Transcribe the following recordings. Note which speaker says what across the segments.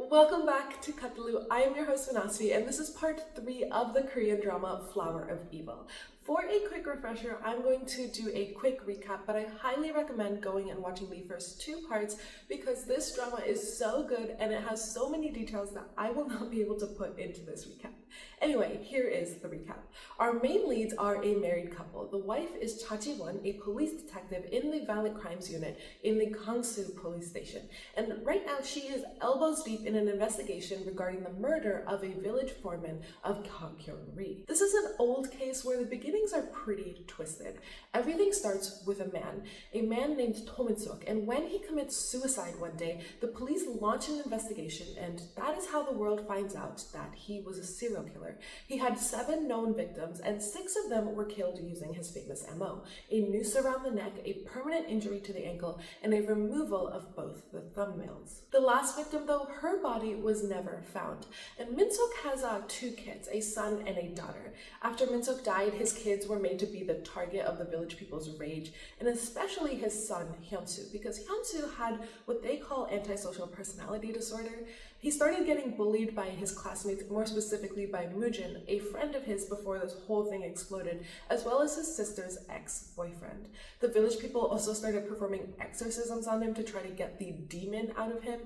Speaker 1: Welcome back to Katalu. I am your host Manasvi, and this is part 3 of the Korean drama Flower of Evil. For a quick refresher, I'm going to do a quick recap, but I highly recommend going and watching the first 2 parts because this drama is so good and it has so many details that I will not be able to put into this recap. Anyway, here is the recap. Our main leads are a married couple. The wife is Chae-Won, a police detective in the violent crimes unit in the Gangsu police station. And right now she is elbows deep in an investigation regarding the murder of a village foreman of Jon-Gi. This is an old case where the beginnings are pretty twisted. Everything starts with a man named Min-suk, and when he commits suicide one day, the police launch an investigation, and that is how the world finds out that he was a serial killer. He had 7 known victims, and 6 of them were killed using his famous MO: a noose around the neck, a permanent injury to the ankle, and a removal of both the thumbnails. The last victim, though, her body was never found. And Min-suk has 2 kids, a son and a daughter. After Min-suk died, his kids were made to be the target of the village people's rage, and especially his son Hyun-soo, because Hyun-soo had what they call antisocial personality disorder. He started getting bullied by his classmates, more specifically by Mujin, a friend of his before this whole thing exploded, as well as his sister's ex-boyfriend. The village people also started performing exorcisms on him to try to get the demon out of him.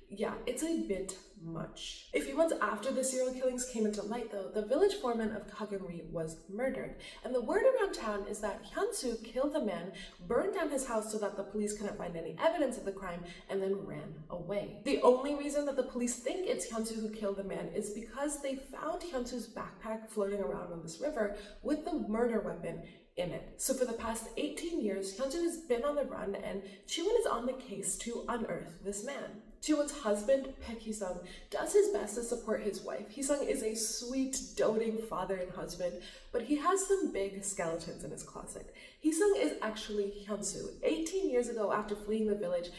Speaker 1: Yeah, it's a bit much. A few months after the serial killings came into light, though, the village foreman of Kagyeongri was murdered. And the word around town is that Hyun-soo killed the man, burned down his house so that the police couldn't find any evidence of the crime, and then ran away. The only reason that the police think it's Hyun-soo who killed the man is because they found Hyun-soo's backpack floating around on this river with the murder weapon in it. So for the past 18 years, Hyun-soo has been on the run, and Chae-Won is on the case to unearth this man. Chae-Won's husband, Baek Hee-sung, does his best to support his wife. Hee-sung is a sweet, doting father and husband, but he has some big skeletons in his closet. Hee-sung is actually Hyun-soo. 18 years ago, after fleeing the village,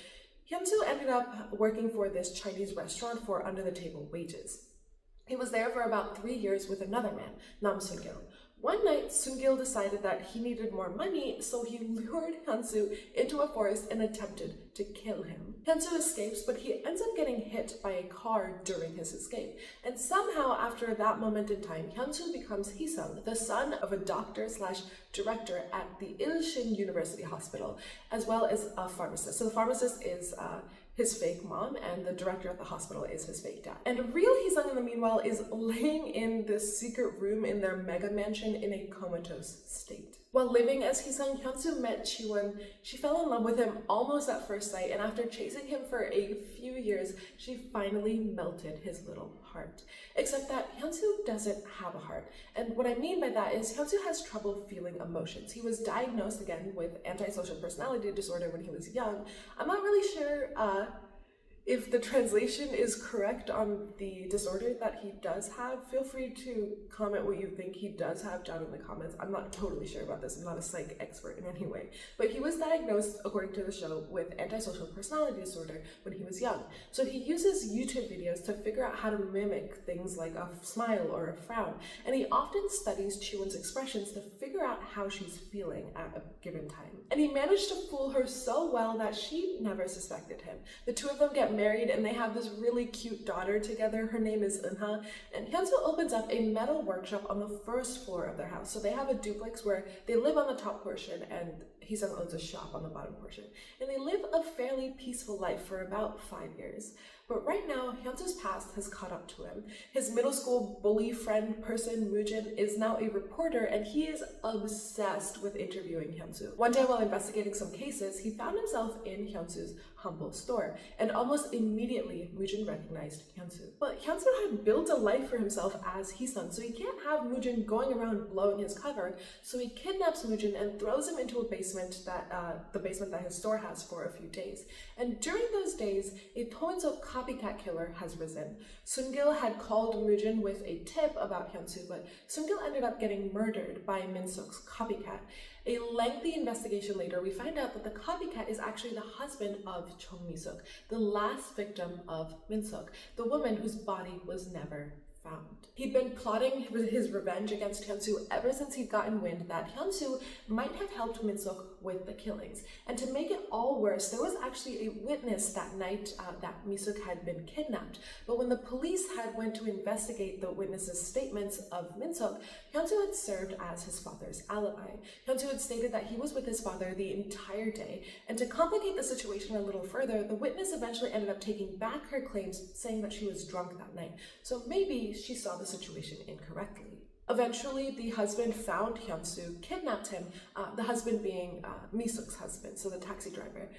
Speaker 1: Hyun-soo ended up working for this Chinese restaurant for under-the-table wages. He was there for about 3 years with another man, Nam Seung-gil. One night, Seung-gil decided that he needed more money, so he lured Hyun-soo into a forest and attempted to kill him. Hyun-soo escapes, but he ends up getting hit by a car during his escape. And somehow, after that moment in time, Hyun-soo becomes Hee-sung, the son of a doctor/director at the Il-shin University Hospital, as well as a pharmacist. So the pharmacist is his fake mom, and the director at the hospital is his fake dad. And real Hee-sung, in the meanwhile, is laying in this secret room in their mega mansion in a comatose state. While living as Hee-sung, Hyun-soo met Chae-Won. She fell in love with him almost at first sight, and after chasing him for a few years, she finally melted his little heart. Except that Hyun-soo doesn't have a heart. And what I mean by that is Hyun-soo has trouble feeling emotions. He was diagnosed again with antisocial personality disorder when he was young. I'm not really sure if the translation is correct on the disorder that he does have. Feel free to comment what you think he does have down in the comments. I'm not totally sure about this. I'm not a psych expert in any way. But he was diagnosed, according to the show, with antisocial personality disorder when he was young. So he uses YouTube videos to figure out how to mimic things like a smile or a frown. And he often studies Chae-Won's expressions to figure out how she's feeling at a given time. And he managed to fool her so well that she never suspected him. The two of them get married, and they have this really cute daughter together. Her name is Eun-ha, and Hyun-soo opens up a metal workshop on the first floor of their house. So they have a duplex where they live on the top portion, and Hee-sung owns a shop on the bottom portion. And they live a fairly peaceful life for about 5 years. But right now, Hyun-soo's past has caught up to him. His middle school bully friend person, Mujin, is now a reporter, and he is obsessed with interviewing Hyun-soo. One day while investigating some cases, he found himself in Hyun-soo's humble store, and almost immediately, Mujin recognized Hyun-soo. But Hyun-soo had built a life for himself as Hee-sung, so he can't have Mujin going around blowing his cover, so he kidnaps Mujin and throws him into a basement that his store has for a few days. And during those days, a Min-suk copycat killer has risen. Seung-gil had called Mujin with a tip about Hyun-soo, but Seung-gil ended up getting murdered by Min-suk's copycat. A lengthy investigation later, we find out that the copycat is actually the husband of Chung Mi-suk, the last victim of Min-suk, the woman whose body was never found. He'd been plotting his revenge against Hyun-soo ever since he'd gotten wind that Hyun-soo might have helped Min-suk with the killings. And to make it all worse, there was actually a witness that night that Mi-suk had been kidnapped. But when the police had went to investigate the witness's statements of Min-suk, Hyun-soo had served as his father's alibi. Hyun-soo had stated that he was with his father the entire day, and to complicate the situation a little further, the witness eventually ended up taking back her claims, saying that she was drunk that night. So maybe she saw the situation incorrectly. Eventually, the husband found Hyun-soo, kidnapped him, the husband being Mi-suk's husband, so the taxi driver,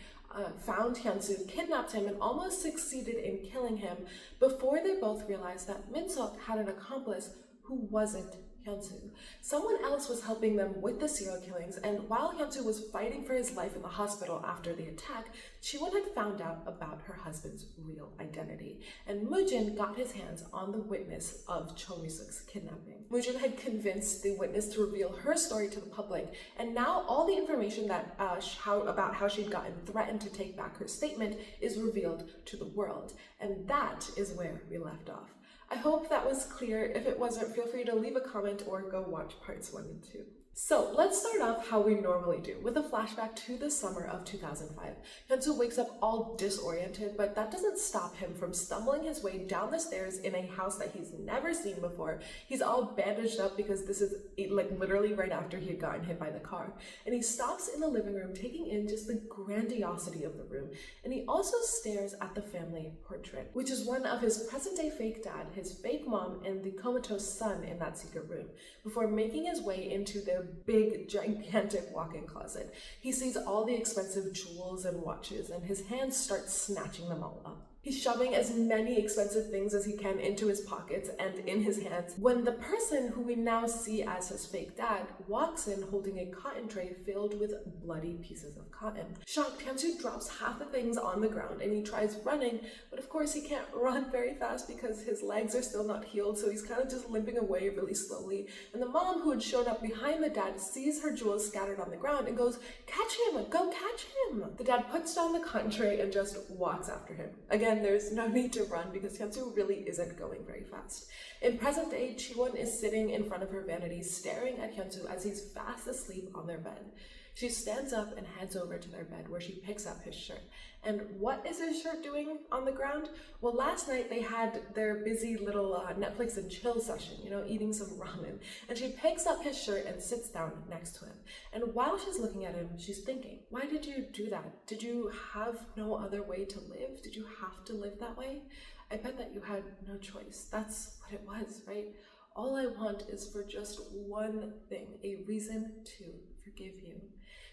Speaker 1: found Hyun-soo, kidnapped him, and almost succeeded in killing him before they both realized that Min-suk had an accomplice who wasn't Hyun-soo. Someone else was helping them with the serial killings, and while Hyun-soo was fighting for his life in the hospital after the attack, Chae-Won had found out about her husband's real identity, and Moo-jin got his hands on the witness of Cho Mi-suk's kidnapping. Moo-jin had convinced the witness to reveal her story to the public, and now all the information that about how she'd gotten threatened to take back her statement is revealed to the world, and that is where we left off. I hope that was clear. If it wasn't, feel free to leave a comment or go watch parts 1 and 2. So let's start off how we normally do, with a flashback to the summer of 2005. Hyun-soo wakes up all disoriented, but that doesn't stop him from stumbling his way down the stairs in a house that he's never seen before. He's all bandaged up because this is like literally right after he had gotten hit by the car. And he stops in the living room, taking in just the grandiosity of the room. And he also stares at the family portrait, which is one of his present-day fake dad, his fake mom, and the comatose son in that secret room, before making his way into their big, gigantic walk-in closet. He sees all the expensive jewels and watches, and his hands start snatching them all up. He's shoving as many expensive things as he can into his pockets and in his hands when the person who we now see as his fake dad walks in holding a cotton tray filled with bloody pieces of cotton. Shocked, Hyun-soo drops half the things on the ground and he tries running, but of course he can't run very fast because his legs are still not healed, so he's kind of just limping away really slowly. And the mom, who had shown up behind the dad, sees her jewels scattered on the ground and goes, "Catch him! Go catch him!" The dad puts down the cotton tray and just walks after him. Again, there's no need to run because Hyun-soo really isn't going very fast. In present day, Chae-Won is sitting in front of her vanity staring at Hyun-soo as he's fast asleep on their bed. She stands up and heads over to their bed where she picks up his shirt. And what is his shirt doing on the ground? Well, last night they had their busy little Netflix and chill session, eating some ramen. And she picks up his shirt and sits down next to him. And while she's looking at him, she's thinking, why did you do that? Did you have no other way to live? Did you have to live that way? I bet that you had no choice. That's what it was, right? All I want is for just one thing, a reason to forgive you.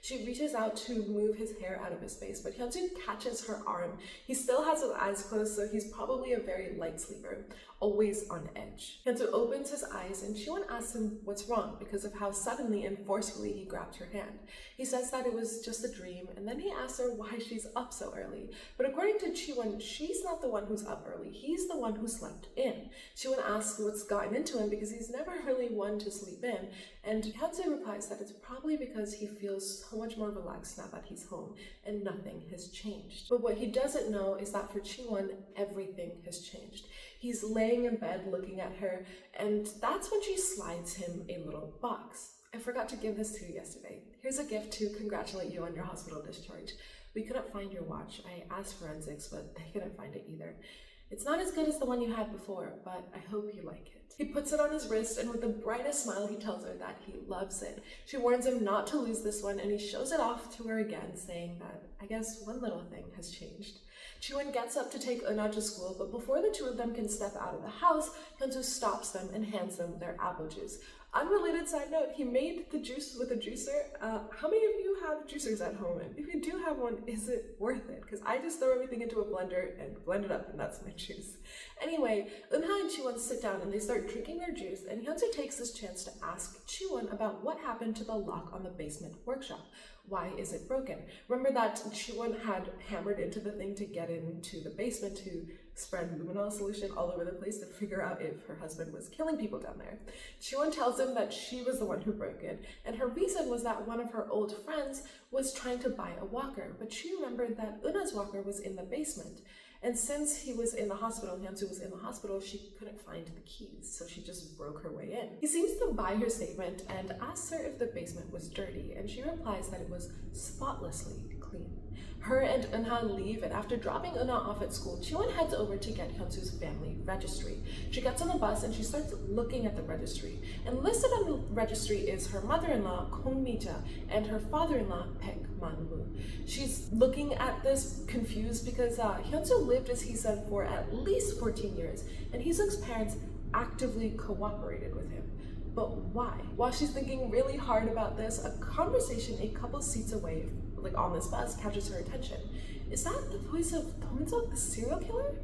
Speaker 1: She reaches out to move his hair out of his face, but Hyun-soo catches her arm. He still has his eyes closed, so he's probably a very light sleeper, always on edge. Hyun-soo opens his eyes and Chae-Won asks him what's wrong because of how suddenly and forcefully he grabbed her hand. He says that it was just a dream, and then he asks her why she's up so early. But according to Chae-Won, she's not the one who's up early. He's the one who slept in. Chae-Won asks what's gotten into him because he's never really one to sleep in, and Hyun-soo replies that it's probably because he feels so much more relaxed now that he's home and nothing has changed. But what he doesn't know is that for Chae-Won, everything has changed. He's laying in bed looking at her, and that's when she slides him a little box. I forgot to give this to you yesterday. Here's a gift to congratulate you on your hospital discharge. We couldn't find your watch. I asked forensics, but they couldn't find it either. It's not as good as the one you had before, but I hope you like it. He puts it on his wrist, and with the brightest smile, he tells her that he loves it. She warns him not to lose this one, and he shows it off to her again, saying that, I guess one little thing has changed. Chae-Won gets up to take Euna to school, but before the two of them can step out of the house, Hyun-soo stops them and hands them their apple juice. Unrelated side note, he made the juice with a juicer. How many of you have juicers at home? And if you do have one, is it worth it? Because I just throw everything into a blender and blend it up, and that's my juice. Anyway, Euna and Chae-Won sit down and they start drinking their juice, and Hyun-soo takes this chance to ask Chae-Won about what happened to the lock on the basement workshop. Why is it broken? Remember that Chae-Won had hammered into the thing to get into the basement to spread luminol solution all over the place to figure out if her husband was killing people down there. Chae-Won tells him that she was the one who broke it, and her reason was that one of her old friends was trying to buy a walker, but she remembered that Eunha's walker was in the basement. And since he was in the hospital, Hyun-soo was in the hospital, she couldn't find the keys, so she just broke her way in. He seems to buy her statement and asks her if the basement was dirty, and she replies that it was spotlessly clean. Her and Eunha leave, and after dropping Eunha off at school, Chae-Won heads over to get Hyun-soo's family registry. She gets on the bus and she starts looking at the registry. And listed on the registry is her mother-in-law, Kong Mi-ja, and her father-in-law, Baek Man-woo. She's looking at this confused because Hyun-soo lived as Hee-seon for at least 14 years, and Hee-seon's parents actively cooperated with him. But why? While she's thinking really hard about this, a conversation a couple seats away, like on this bus, catches her attention. Is that the voice of Dong-seok, the serial killer?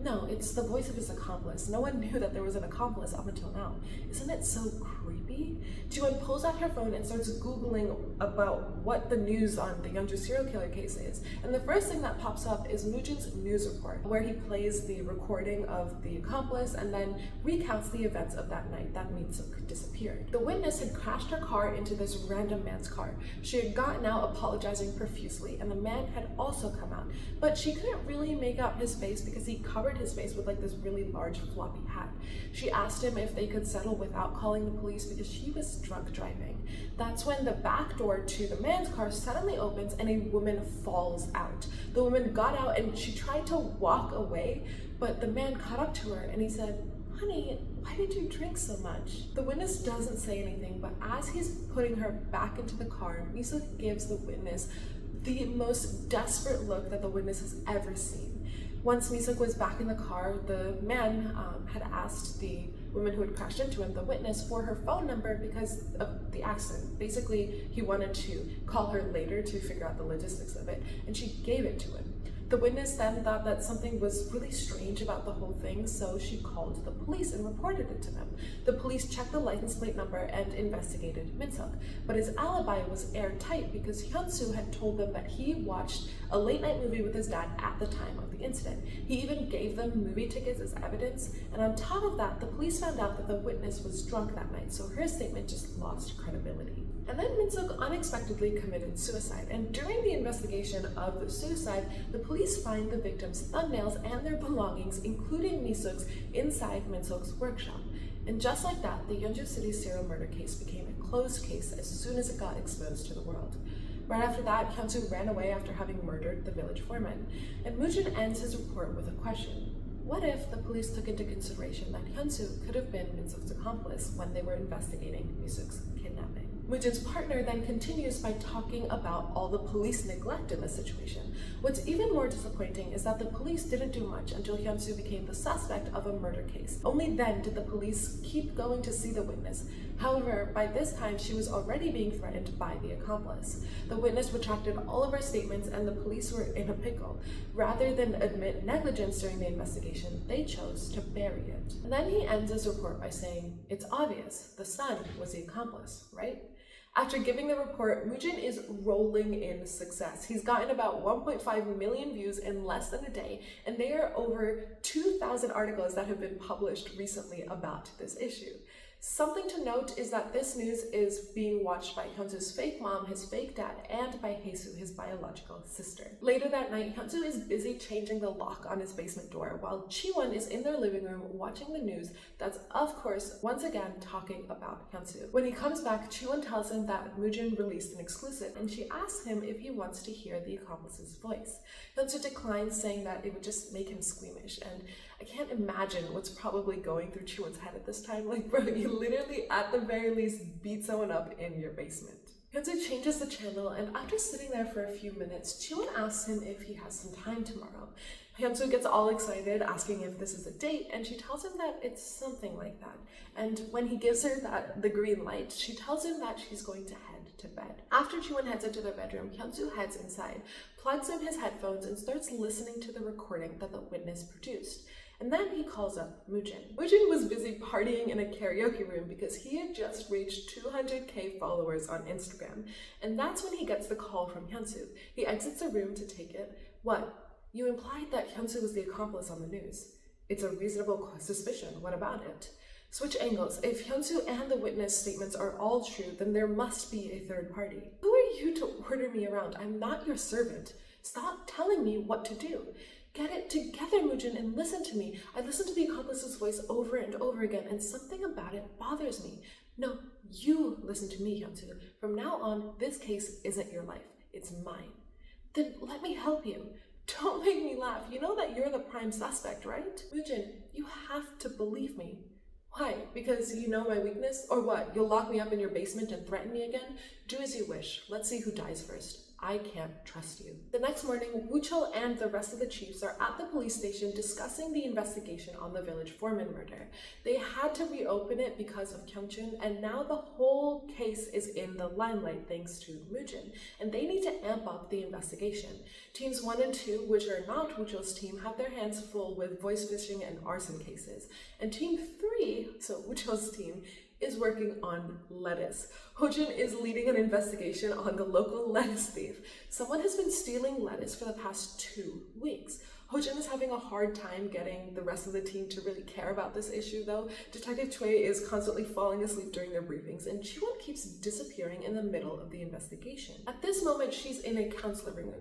Speaker 1: No, it's the voice of his accomplice. No one knew that there was an accomplice up until now. Isn't it so creepy? Chae-Won pulls out her phone and starts Googling about what the news on the Yeonju serial killer case is. And the first thing that pops up is Moojin's news report, where he plays the recording of the accomplice and then recounts the events of that night that Min-seok disappeared. The witness had crashed her car into this random man's car. She had gotten out apologizing profusely, and the man had also come out, but she couldn't really make out his face because he covered his face with like this really large floppy hat. She asked him if they could settle without calling the police because she was drunk driving. That's when the back door to the man's car suddenly opens and a woman falls out. The woman got out and she tried to walk away, but the man caught up to her and he said, "Honey, why did you drink so much?" The witness doesn't say anything, but as he's putting her back into the car, Mi-seok gives the witness the most desperate look that the witness has ever seen. Once Mi-seok was back in the car, the man had asked the woman who had crashed into him, the witness, for her phone number because of the accident. Basically, he wanted to call her later to figure out the logistics of it, and she gave it to him. The witness then thought that something was really strange about the whole thing, so she called the police and reported it to them. The police checked the license plate number and investigated Min-seok, but his alibi was airtight because Hyun-soo had told them that he watched a late-night movie with his dad at the time of the incident. He even gave them movie tickets as evidence, and on top of that, the police found out that the witness was drunk that night, so her statement just lost credibility. And then Min-seok unexpectedly committed suicide, and during the investigation of the suicide, the police find the victim's thumbnails and their belongings, including Mi-seok's, inside Min-seok's workshop. And just like that, the Yeonju City serial murder case became a closed case as soon as it got exposed to the world. Right after that, Hyun-soo ran away after having murdered the village foreman. And Moojin ends his report with a question. What if the police took into consideration that Hyun-soo could have been Min-seok's accomplice when they were investigating Mi-seok's kidnapping? Moojin's partner then continues by talking about all the police neglect in this situation. What's even more disappointing is that the police didn't do much until Hyun-soo became the suspect of a murder case. Only then did the police keep going to see the witness. However, by this time, she was already being threatened by the accomplice. The witness retracted all of her statements and the police were in a pickle. Rather than admit negligence during the investigation, they chose to bury it. And then he ends his report by saying, "It's obvious, the son was the accomplice, right?" After giving the report, Moojin is rolling in success. He's gotten about 1.5 million views in less than a day, and there are over 2,000 articles that have been published recently about this issue. Something to note is that this news is being watched by Hyun-soo's fake mom, his fake dad, and by Hae-soo, his biological sister. Later that night, Hyun-soo is busy changing the lock on his basement door, while Chae-Won is in their living room watching the news that's, of course, once again talking about Hyun-soo. When he comes back, Chae-Won tells him that Moojin released an exclusive, and she asks him if he wants to hear the accomplice's voice. Hyun-soo declines, saying that it would just make him squeamish, and I can't imagine what's probably going through Chae-Won's head at this time. Like, bro, you literally, at the very least, beat someone up in your basement. Hyun-soo changes the channel, and after sitting there for a few minutes, Chae-Won asks him if he has some time tomorrow. Hyun-soo gets all excited, asking if this is a date, and she tells him that it's something like that. And when he gives her the green light, she tells him that she's going to head to bed. After Chae-Won heads into their bedroom, Hyun-soo heads inside, plugs in his headphones, and starts listening to the recording that the witness produced. And then he calls up Moojin. Moojin was busy partying in a karaoke room because he had just reached 200k followers on Instagram. And that's when he gets the call from Hyun-soo. He exits the room to take it. "What? You implied that Hyunsu was the accomplice on the news. It's a reasonable suspicion. What about it? Switch angles. If Hyunsu and the witness statements are all true, then there must be a third party. Who are you to order me around? I'm not your servant. Stop telling me what to do. Get it together, Moojin, and listen to me. I listened to the accomplice's voice over and over again, and something about it bothers me. No, you listen to me, Hyunsu. From now on, this case isn't your life. It's mine. Then let me help you. Don't make me laugh. You know that you're the prime suspect, right? Moojin, you have to believe me. Why? Because you know my weakness? Or what? You'll lock me up in your basement and threaten me again? Do as you wish. Let's see who dies first. I can't trust you. The next morning, Woo-chul and the rest of the chiefs are at the police station discussing the investigation on the village foreman murder. They had to reopen it because of Kyungchun, and now the whole case is in the limelight thanks to Moojin, and they need to amp up the investigation. Teams 1 and 2, which are not Woo-chul's team, have their hands full with voice phishing and arson cases. And Team 3, so Woo-chul's team, is working on lettuce. Hojin is leading an investigation on the local lettuce thief. Someone has been stealing lettuce for the past 2 weeks. Hojin is having a hard time getting the rest of the team to really care about this issue though. Detective Chae is constantly falling asleep during their briefings, and Chae-Won keeps disappearing in the middle of the investigation. At this moment, she's in a counseling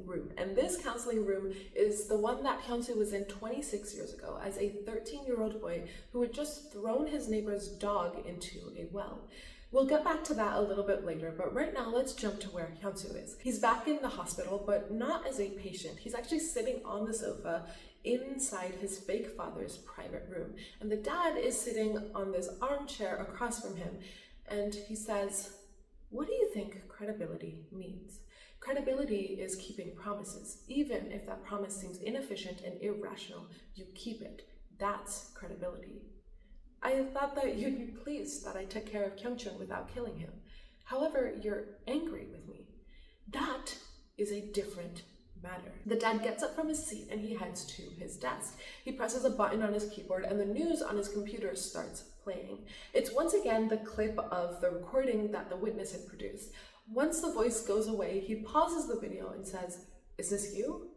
Speaker 1: room, and this counseling room is the one that Hyunsu was in 26 years ago as a 13-year-old boy who had just thrown his neighbor's dog into a well. We'll get back to that a little bit later, but right now let's jump to where Hyunsu is. He's back in the hospital, but not as a patient. He's actually sitting on the sofa inside his fake father's private room. And the dad is sitting on this armchair across from him, and he says, "What do you think credibility means?" Credibility is keeping promises. Even if that promise seems inefficient and irrational, you keep it. That's credibility. I thought that you'd be pleased that I took care of Kyungchun without killing him. However, you're angry with me. That is a different matter. The dad gets up from his seat and he heads to his desk. He presses a button on his keyboard and the news on his computer starts playing. It's once again the clip of the recording that the witness had produced. Once the voice goes away, he pauses the video and says, "Is this you?"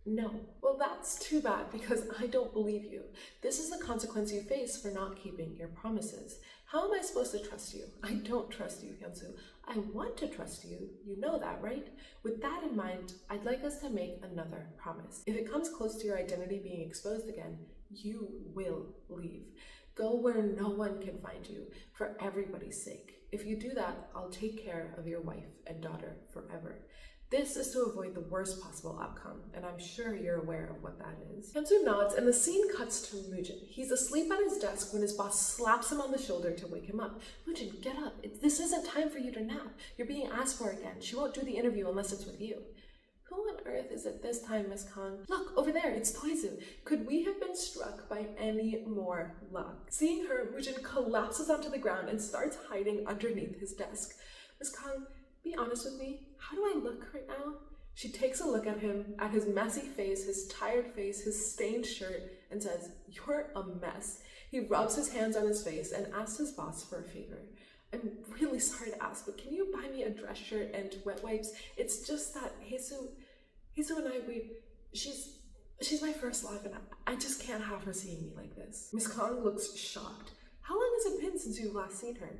Speaker 1: "No." "Well, that's too bad because I don't believe you. This is the consequence you face for not keeping your promises. How am I supposed to trust you? I don't trust you, Hyunsu. I want to trust you. You know that, right? With that in mind, I'd like us to make another promise. If it comes close to your identity being exposed again, you will leave. Go where no one can find you, for everybody's sake. If you do that, I'll take care of your wife and daughter forever." This is to avoid the worst possible outcome, and I'm sure you're aware of what that is. Hyunsu nods, and the scene cuts to Moojin. He's asleep at his desk when his boss slaps him on the shoulder to wake him up. "Moojin, get up. This isn't time for you to nap. You're being asked for again. She won't do the interview unless it's with you." "Who on earth is it this time, Miss Kang?" "Look, over there, it's Toizu. Could we have been struck by any more luck?" Seeing her, Moojin collapses onto the ground and starts hiding underneath his desk. "Miss Kang, be honest with me. How do I look right now?" She takes a look at him, at his messy face, his tired face, his stained shirt, and says, "You're a mess." He rubs his hands on his face and asks his boss for a favor. "I'm really sorry to ask, but can you buy me a dress shirt and wet wipes? It's just that Haesu and I, she's my first love, and I just can't have her seeing me like this." Miss Kang looks shocked. "How long has it been since you've last seen her?"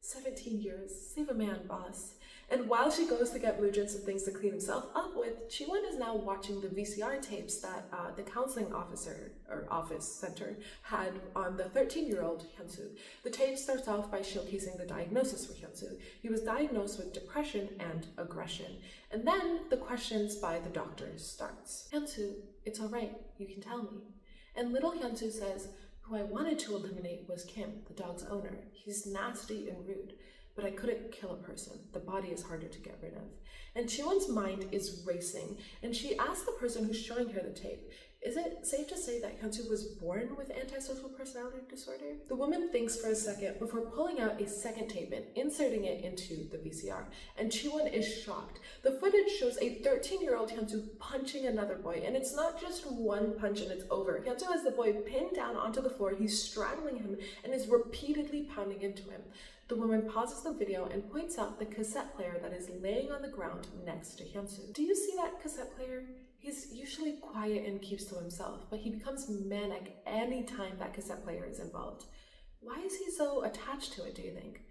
Speaker 1: 17 years. Save a man, boss." And while she goes to get Moojin some things to clean himself up with, Chae-Won is now watching the VCR tapes that the counseling office center had on the 13-year-old Hyunsu. The tape starts off by showcasing the diagnosis for Hyunsu. He was diagnosed with depression and aggression. And then the questions by the doctor starts. "Hyunsu, it's all right. You can tell me." And little Hyunsu says, "Who I wanted to eliminate was Kim, the dog's owner. He's nasty and rude. But I couldn't kill a person. The body is harder to get rid of." And Chae-Won's mind is racing, and she asks the person who's showing her the tape, "Is it safe to say that Hyunsu was born with antisocial personality disorder?" The woman thinks for a second before pulling out a second tape and inserting it into the VCR, and Chae-Won is shocked. The footage shows a 13-year-old Hyunsu punching another boy, and it's not just one punch and it's over. Hyunsu has the boy pinned down onto the floor, he's strangling him, and is repeatedly pounding into him. The woman pauses the video and points out the cassette player that is laying on the ground next to Hyunsu. "Do you see that cassette player? He's usually quiet and keeps to himself, but he becomes manic anytime that cassette player is involved. Why is he so attached to it, do you think?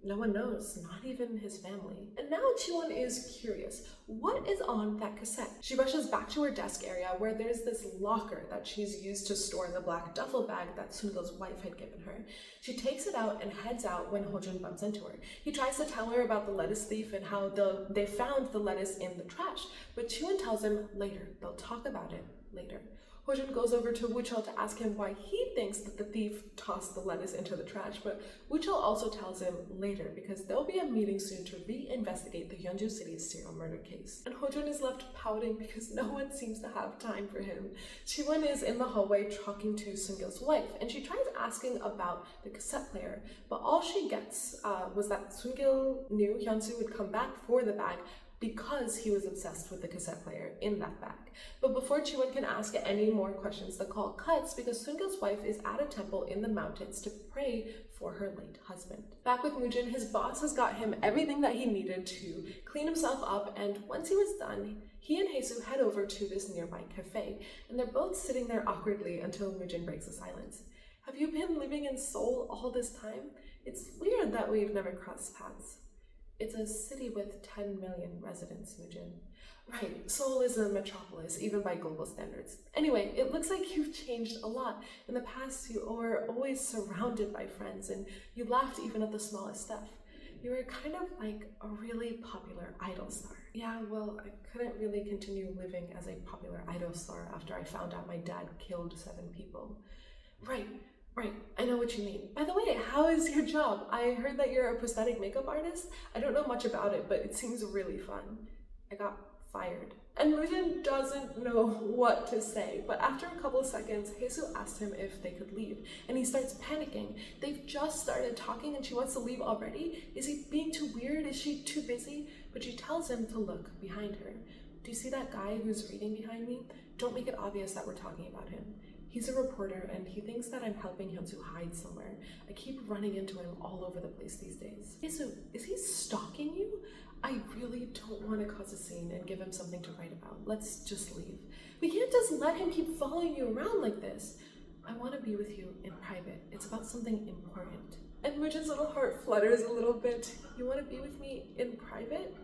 Speaker 1: No one knows, not even his family. And now Chae-Won is curious. What is on that cassette? She rushes back to her desk area where there's this locker that she's used to store the black duffel bag that Seung-gil's wife had given her. She takes it out and heads out when Ho-jun bumps into her. He tries to tell her about the lettuce thief and how they found the lettuce in the trash, but Chae-Won tells him later. They'll talk about it later. Ho-jun goes over to Woo-cheol to ask him why he thinks that the thief tossed the lettuce into the trash, but Woo-cheol also tells him later because there'll be a meeting soon to reinvestigate the Yeonju City's serial murder case. And Ho-jun is left pouting because no one seems to have time for him. Chae-Won is in the hallway talking to Seung-gil's wife, and she tries asking about the cassette player, but all she gets was that Seung-gil knew Hyun-soo would come back for the bag because he was obsessed with the cassette player in that bag. But before Chae-Won can ask any more questions, the call cuts because Seung-gil's wife is at a temple in the mountains to pray for her late husband. Back with Moojin, his boss has got him everything that he needed to clean himself up, and once he was done, he and Hae-soo head over to this nearby cafe, and they're both sitting there awkwardly until Moojin breaks the silence. Have you been living in Seoul all this time? It's weird that we've never crossed paths. It's a city with 10 million residents, Moojin. Right, Seoul is a metropolis, even by global standards. Anyway, it looks like you've changed a lot. In the past, you were always surrounded by friends, and you laughed even at the smallest stuff. You were kind of like a really popular idol star. Yeah, well, I couldn't really continue living as a popular idol star after I found out my dad killed 7 people. Right, I know what you mean. By the way, how is your job? I heard that you're a prosthetic makeup artist. I don't know much about it, but it seems really fun. I got fired. And Moojin doesn't know what to say, but after a couple of seconds, Hae-soo asked him if they could leave, and he starts panicking. They've just started talking and she wants to leave already? Is he being too weird? Is she too busy? But she tells him to look behind her. Do you see that guy who's reading behind me? Don't make it obvious that we're talking about him. He's a reporter and he thinks that I'm helping Hyun-soo hide somewhere. I keep running into him all over the place these days. Hae-soo, is he stalking you? I really don't want to cause a scene and give him something to write about. Let's just leave. We can't just let him keep following you around like this. I want to be with you in private. It's about something important. And Moojin's little heart flutters a little bit. You want to be with me in private?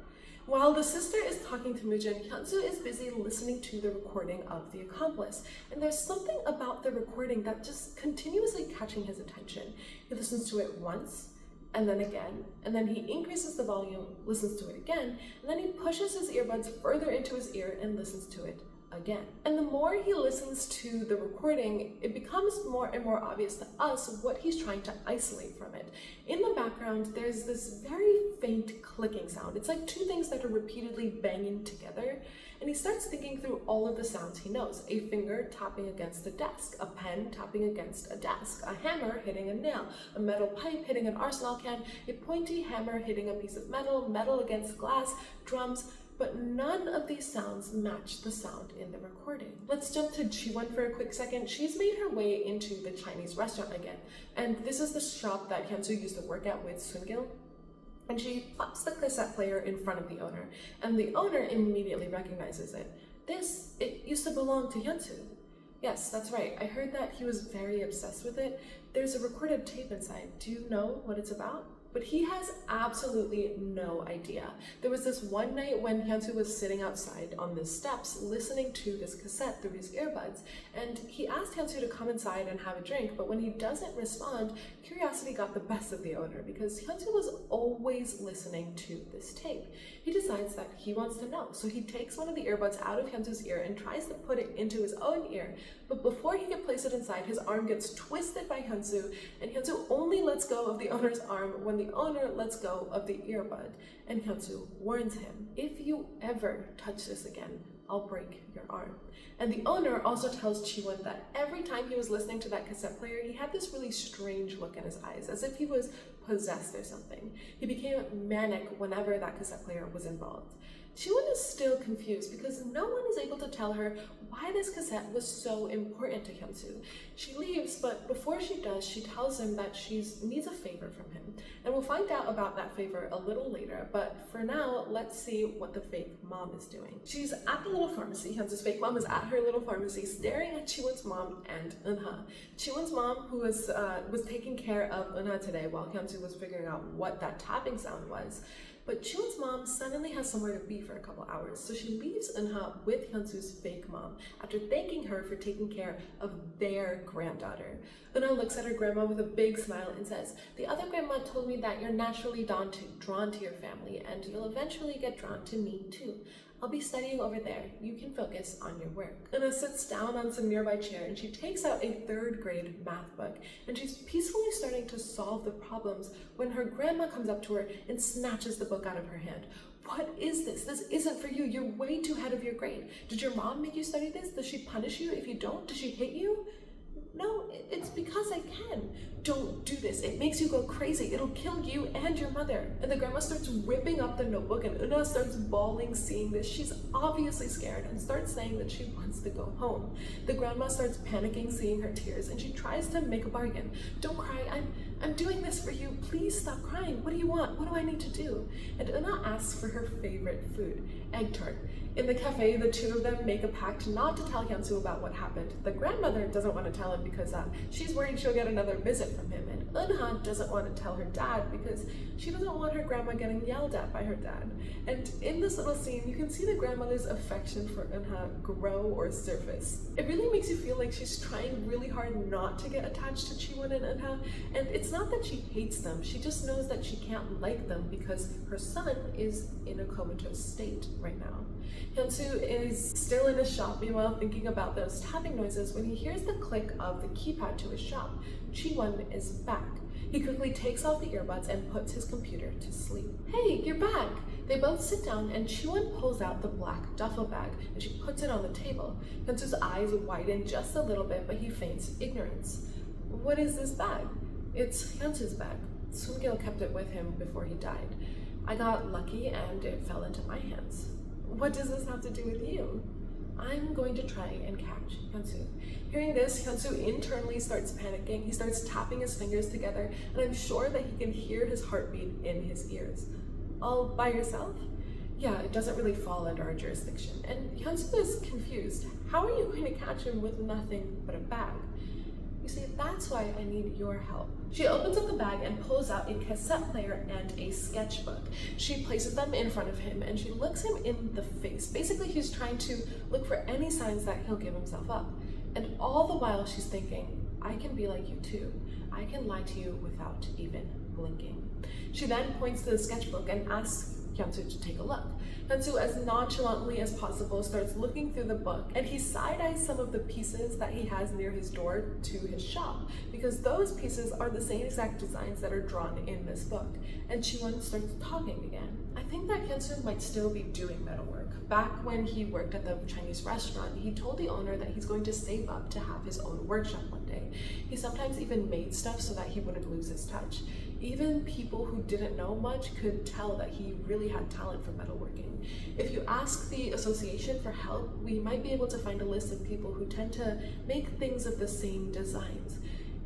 Speaker 1: While the sister is talking to Moojin, Hyun-soo is busy listening to the recording of The Accomplice, and there's something about the recording that just continuously catching his attention. He listens to it once, and then again, and then he increases the volume, listens to it again, and then he pushes his earbuds further into his ear and listens to it again. And the more he listens to the recording, it becomes more and more obvious to us what he's trying to isolate from it. In the background, there's this very faint clicking sound. It's like 2 things that are repeatedly banging together, and he starts thinking through all of the sounds he knows. A finger tapping against a desk, a pen tapping against a desk, a hammer hitting a nail, a metal pipe hitting an arsenal can, a pointy hammer hitting a piece of metal, metal against glass, drums, but none of these sounds match the sound in the recording. Let's jump to Chae-Won for a quick second. She's made her way into the Chinese restaurant again, and this is the shop that Hyun-soo used to work at with Seung-gil. And she pops the cassette player in front of the owner, and the owner immediately recognizes it. It used to belong to Hyun-soo. Yes, that's right. I heard that he was very obsessed with it. There's a recorded tape inside. Do you know what it's about? But he has absolutely no idea. There was this one night when Hyun-soo was sitting outside on the steps listening to this cassette through his earbuds, and he asked Hyun-soo to come inside and have a drink, but when he doesn't respond, curiosity got the best of the owner because Hyun-soo was always listening to this tape. He decides that he wants to know, so he takes one of the earbuds out of Hyun-soo's ear and tries to put it into his own ear, but before he can place it inside, his arm gets twisted by Hyun-soo, and Hyun-soo only lets go of the owner's arm when the owner lets go of the earbud, and Hyun-soo warns him, if you ever touch this again, I'll break your arm. And the owner also tells Chae-Won that every time he was listening to that cassette player, he had this really strange look in his eyes, as if he was possessed or something. He became manic whenever that cassette player was involved. Chae-Won is still confused because no one is able to tell her why this cassette was so important to Hyun-soo. She leaves, but before she does, she tells him that she needs a favor from him. And we'll find out about that favor a little later, but for now, let's see what the fake mom is doing. She's at the little pharmacy. Hyun-soo's fake mom is at her little pharmacy staring at Chae-Won's mom and Eun-ha. Chae-Won's mom, who was taking care of Eun-ha today while Hyun-soo was figuring out what that tapping sound was. But Chae-Won's mom suddenly has somewhere to be for a couple hours, so she leaves Eun-ha with Hyun-soo's fake mom after thanking her for taking care of their granddaughter. Eun-ha looks at her grandma with a big smile and says, "The other grandma told me that you're naturally drawn to your family, and you'll eventually get drawn to me too. I'll be studying over there. You can focus on your work." Eun-ha sits down on some nearby chair and she takes out a 3rd grade math book and she's peacefully starting to solve the problems when her grandma comes up to her and snatches the book out of her hand. "What is this? This isn't for you. You're way too ahead of your grade. Did your mom make you study this? Does she punish you if you don't? Does she hit you?" "No, it's because I can." "Don't do this. It makes you go crazy. It'll kill you and your mother." And the grandma starts ripping up the notebook and Eun-ha starts bawling seeing this. She's obviously scared and starts saying that she wants to go home. The grandma starts panicking seeing her tears and she tries to make a bargain. "Don't cry. I'm doing this for you. Please stop crying. What do you want? What do I need to do?" And Eun-ha asks for her favorite food, egg tart. In the cafe, the two of them make a pact not to tell Hyun-soo about what happened. The grandmother doesn't want to tell him because she's worried she'll get another visit from him, and Eun-ha doesn't want to tell her dad because she doesn't want her grandma getting yelled at by her dad. And in this little scene, you can see the grandmother's affection for Eun-ha grow or surface. It really makes you feel like she's trying really hard not to get attached to Chae-Won and Eun-ha, and it's not that she hates them, she just knows that she can't like them because her son is in a comatose state right now. Hyun-soo is still in his shop, meanwhile thinking about those tapping noises when he hears the click of the keypad to his shop. Chae-Won is back. He quickly takes off the earbuds and puts his computer to sleep. "Hey, you're back!" They both sit down and Chae-Won pulls out the black duffel bag and she puts it on the table. Hyun-soo's eyes widen just a little bit, but he feigns ignorance. "What is this bag?" "It's Hyun-soo's bag. Soon-gil kept it with him before he died. I got lucky and it fell into my hands." "What does this have to do with you?" "I'm going to try and catch Hyun-soo." Hearing this, Hyun-soo internally starts panicking. He starts tapping his fingers together, and I'm sure that he can hear his heartbeat in his ears. "All by yourself?" "Yeah, it doesn't really fall under our jurisdiction." And Hyun-soo is confused. How are you going to catch him with nothing but a bag? "You see, that's why I need your help." She opens up the bag and pulls out a cassette player and a sketchbook. She places them in front of him and she looks him in the face. Basically, she's trying to look for any signs that he'll give himself up. And all the while she's thinking, "I can be like you too. I can lie to you without even blinking." She then points to the sketchbook and asks Hyun-soo to take a look. Hyun-soo, as nonchalantly as possible, starts looking through the book, and he side-eyes some of the pieces that he has near his door to his shop, because those pieces are the same exact designs that are drawn in this book. And Chae-Won starts talking again. I think that Hyun-soo might still be doing metalwork. Back when he worked at the Chinese restaurant, he told the owner that he's going to save up to have his own workshop one day. He sometimes even made stuff so that he wouldn't lose his touch. Even people who didn't know much could tell that he really had talent for metalworking. If you ask the association for help, we might be able to find a list of people who tend to make things of the same designs.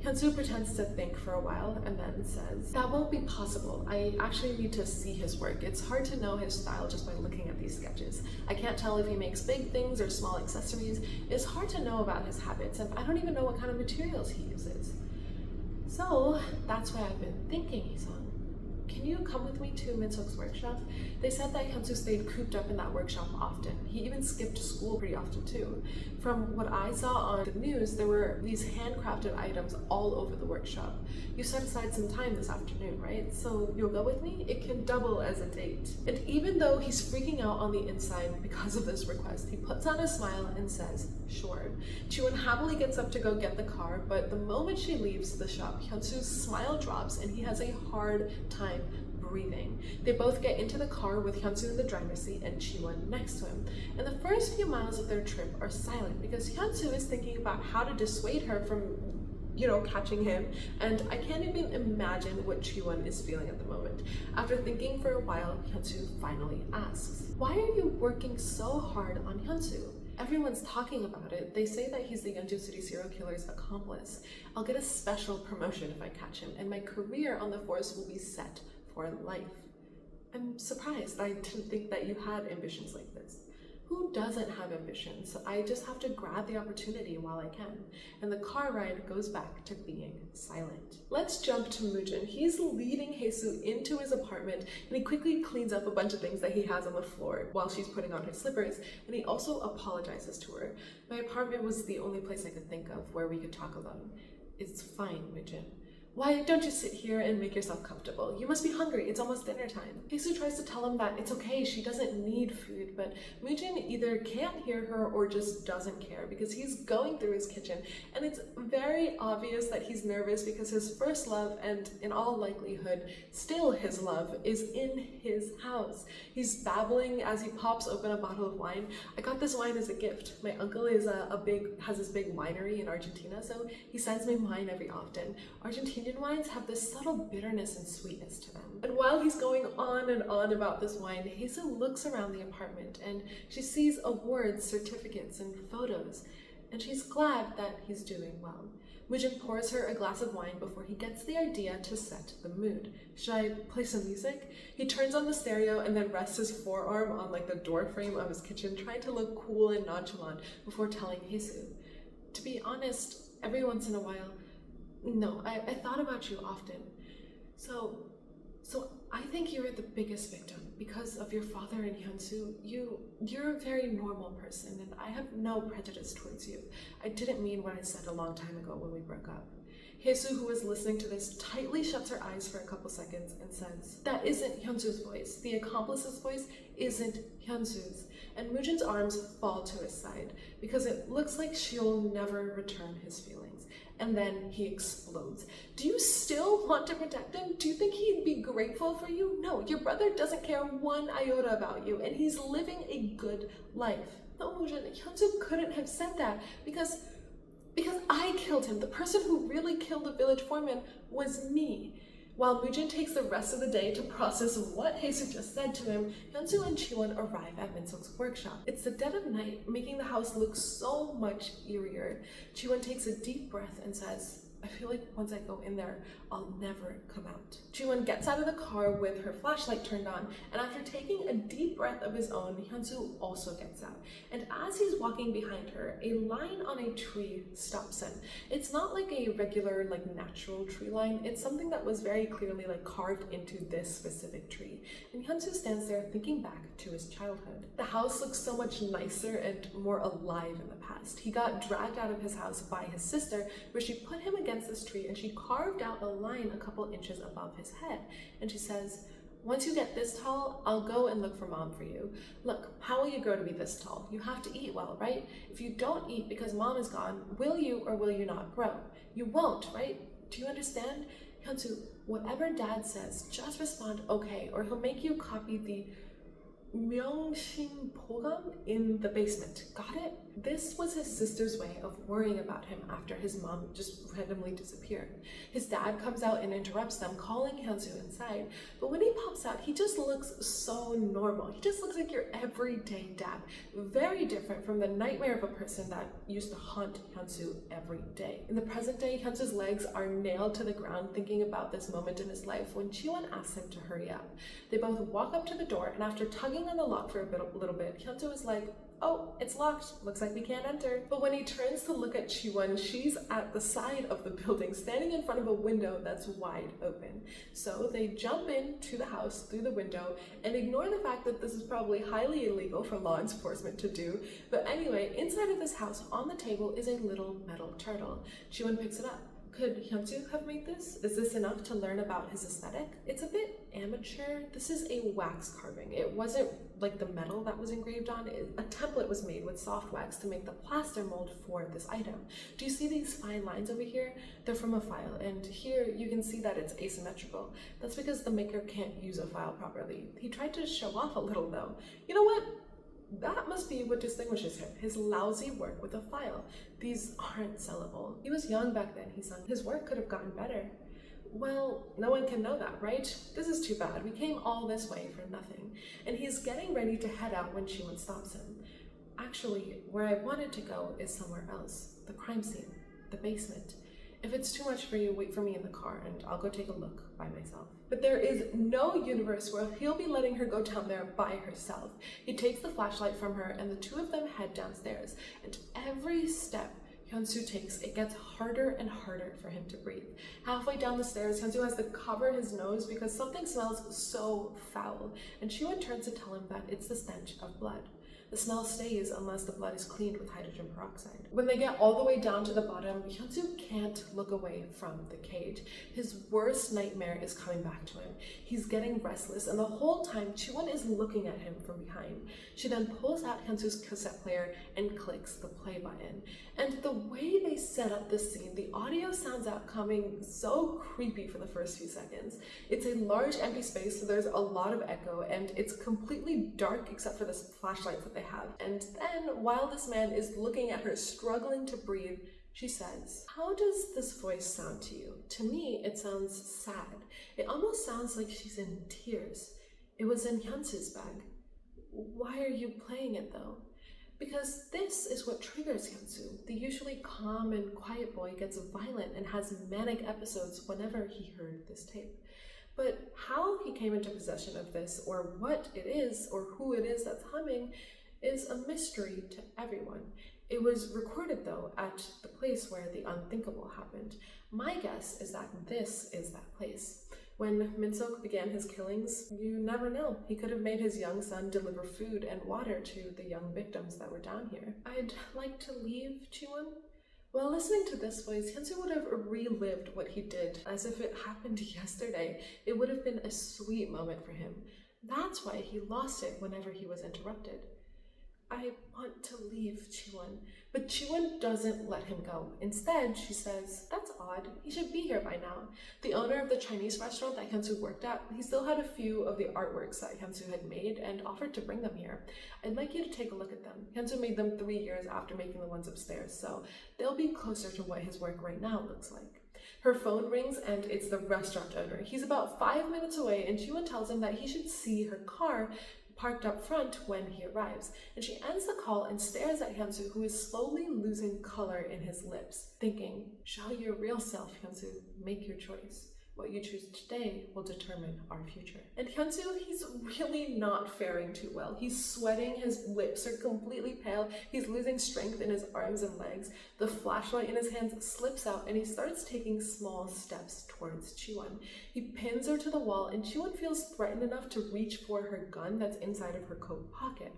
Speaker 1: Hyun-soo pretends to think for a while and then says, "That won't be possible. I actually need to see his work. It's hard to know his style just by looking at these sketches. I can't tell if he makes big things or small accessories. It's hard to know about his habits, and I don't even know what kind of materials he uses." "So that's why I've been thinking," he said. "Can you come with me to Min-seok's workshop?" They said that Hyun-soo stayed cooped up in that workshop often. He even skipped school pretty often too. From what I saw on the news, there were these handcrafted items all over the workshop. "You set aside some time this afternoon, right? So you'll go with me? It can double as a date." And even though he's freaking out on the inside because of this request, he puts on a smile and says, "Sure." Chae-Won happily gets up to go get the car, but the moment she leaves the shop, Hyun-soo's smile drops and he has a hard time breathing. They both get into the car with Hyun-soo in the driver's seat and Chae-Won next to him. And the first few miles of their trip are silent because Hyun-soo is thinking about how to dissuade her from catching him, and I can't even imagine what Chae-Won is feeling at the moment. After thinking for a while, Hyun-soo finally asks, "Why are you working so hard on Hyun-soo? Everyone's talking about it. They say that he's the Yeonju City serial killer's accomplice. I'll get a special promotion if I catch him, and my career on the force will be set for life." I'm surprised. I didn't think that you had ambitions like this. Who doesn't have ambitions? I just have to grab the opportunity while I can. And the car ride goes back to being silent. Let's jump to Moojin. He's leading Haesoo into his apartment, and he quickly cleans up a bunch of things that he has on the floor while she's putting on her slippers, and he also apologizes to her. "My apartment was the only place I could think of where we could talk alone." "It's fine, Moojin. Why don't you sit here and make yourself comfortable? You must be hungry, it's almost dinner time." Haesoo tries to tell him that it's okay, she doesn't need food, but Moojin either can't hear her or just doesn't care because he's going through his kitchen, and it's very obvious that he's nervous because his first love, and in all likelihood still his love, is in his house. He's babbling as he pops open a bottle of wine. "I got this wine as a gift. My uncle is has this big winery in Argentina, so he sends me wine every often. Argentinian wines have this subtle bitterness and sweetness to them." And while he's going on and on about this wine, Haesoo looks around the apartment and she sees awards, certificates, and photos, and she's glad that he's doing well. Moojin pours her a glass of wine before he gets the idea to set the mood. "Should I play some music?" He turns on the stereo and then rests his forearm on the door frame of his kitchen, trying to look cool and nonchalant before telling Haesoo, "To be honest, every once in a while, no, I thought about you often. So I think you're the biggest victim because of your father and Hyun-soo. You're a very normal person, and I have no prejudice towards you. I didn't mean what I said a long time ago when we broke up." Haesoo, who is listening to this, tightly shuts her eyes for a couple seconds and says, "That isn't Hyun-soo's voice. The accomplice's voice isn't Hyun-soo's." And Moojin's arms fall to his side because it looks like she'll never return his feelings. And then he explodes. "Do you still want to protect him? Do you think he'd be grateful for you? No, your brother doesn't care one iota about you, and he's living a good life." "No, Moojin, Hyun-soo couldn't have said that because I killed him. The person who really killed the village foreman was me." While Moojin takes the rest of the day to process what Haesoo just said to him, Hyun-soo and Chae-Won arrive at Min-suk's workshop. It's the dead of night, making the house look so much eerier. Chae-Won takes a deep breath and says, "I feel like once I go in there, I'll never come out." Chae-Won gets out of the car with her flashlight turned on, and after taking a deep breath of his own, Hyun-soo also gets out. And as he's walking behind her, a line on a tree stops him. It's not like a regular, natural tree line. It's something that was very clearly, carved into this specific tree. And Hyun-soo stands there thinking back to his childhood. The house looks so much nicer and more alive in the past. He got dragged out of his house by his sister, where she put him against this tree and she carved out a line a couple inches above his head. And she says, "Once you get this tall, I'll go and look for mom for you. Look, how will you grow to be this tall? You have to eat well, right? If you don't eat because mom is gone, will you or will you not grow? You won't, right? Do you understand? Hyun-soo, whatever dad says, just respond okay, or he'll make you copy the Myeongsin Pogam in the basement. Got it?" This was his sister's way of worrying about him after his mom just randomly disappeared. His dad comes out and interrupts them, calling Hyun-soo inside. But when he pops out, he just looks so normal. He just looks like your everyday dad. Very different from the nightmare of a person that used to haunt Hyun-soo every day. In the present day, Hyun-soo's legs are nailed to the ground thinking about this moment in his life when Chae-Won asks him to hurry up. They both walk up to the door, and after tugging on the lock for a little bit, Hyun-soo is like, "Oh, it's locked. Looks like we can't enter." But when he turns to look at Chae-Won, she's at the side of the building, standing in front of a window that's wide open. So they jump into the house through the window and ignore the fact that this is probably highly illegal for law enforcement to do. But anyway, inside of this house on the table is a little metal turtle. Chae-Won picks it up. Could Hyun-soo have made this? Is this enough to learn about his aesthetic? It's a bit amateur. This is a wax carving. It wasn't like the metal that was engraved on. A template was made with soft wax to make the plaster mold for this item. Do you see these fine lines over here? They're from a file, and here you can see that it's asymmetrical. That's because the maker can't use a file properly. He tried to show off a little though. You know what? That must be what distinguishes him, his lousy work with a file. These aren't sellable. He was young back then, he said. His work could have gotten better. Well, no one can know that, right? This is too bad. We came all this way for nothing. And he's getting ready to head out when Chae-Won stops him. Actually, where I wanted to go is somewhere else. The crime scene. The basement. If it's too much for you, wait for me in the car and I'll go take a look by myself. But there is no universe where he'll be letting her go down there by herself. He takes the flashlight from her and the two of them head downstairs. And every step Hyun-soo takes, it gets harder and harder for him to breathe. Halfway down the stairs, Hyun-soo has to cover his nose because something smells so foul, and Chae-Won turns to tell him that it's the stench of blood. The smell stays unless the blood is cleaned with hydrogen peroxide. When they get all the way down to the bottom, Hyun-soo can't look away from the cage. His worst nightmare is coming back to him. He's getting restless, and the whole time, Chae-Won is looking at him from behind. She then pulls out Hyun-soo's cassette player and clicks the play button. And the way they set up this scene, the audio sounds out coming so creepy for the first few seconds. It's a large empty space, so there's a lot of echo, and it's completely dark except for the flashlights that they have. And then, while this man is looking at her, struggling to breathe, she says, "How does this voice sound to you? To me, it sounds sad. It almost sounds like she's in tears. It was in Hyun-soo's bag. Why are you playing it though?" Because this is what triggers Hyun-soo. The usually calm and quiet boy gets violent and has manic episodes whenever he heard this tape. But how he came into possession of this, or what it is, or who it is that's humming, is a mystery to everyone. It was recorded though at the place where the unthinkable happened. My guess is that this is that place. When Min-seok began his killings, you never know. He could have made his young son deliver food and water to the young victims that were down here. I'd like to leave, Chae-Won. While listening to this voice, Hyun-soo would have relived what he did as if it happened yesterday. It would have been a sweet moment for him. That's why he lost it whenever he was interrupted. I want to leave, Chae-Won. But Chae-Won doesn't let him go. Instead, she says, "That's odd. He should be here by now." The owner of the Chinese restaurant that Hyun-soo worked at, he still had a few of the artworks that Hyun-soo had made and offered to bring them here. "I'd like you to take a look at them." Hyun-soo made them 3 years after making the ones upstairs, so they'll be closer to what his work right now looks like. Her phone rings and it's the restaurant owner. He's about 5 minutes away and Chae-Won tells him that he should see her car parked up front when he arrives, and she ends the call and stares at Hyun-soo, who is slowly losing color in his lips, thinking, "Show your real self, Hyun-soo. Make your choice. What you choose today will determine our future." And Hyun-soo, he's really not faring too well. He's sweating, his lips are completely pale, he's losing strength in his arms and legs. The flashlight in his hands slips out and he starts taking small steps towards Chae-Won. He pins her to the wall and Chae-Won feels threatened enough to reach for her gun that's inside of her coat pocket.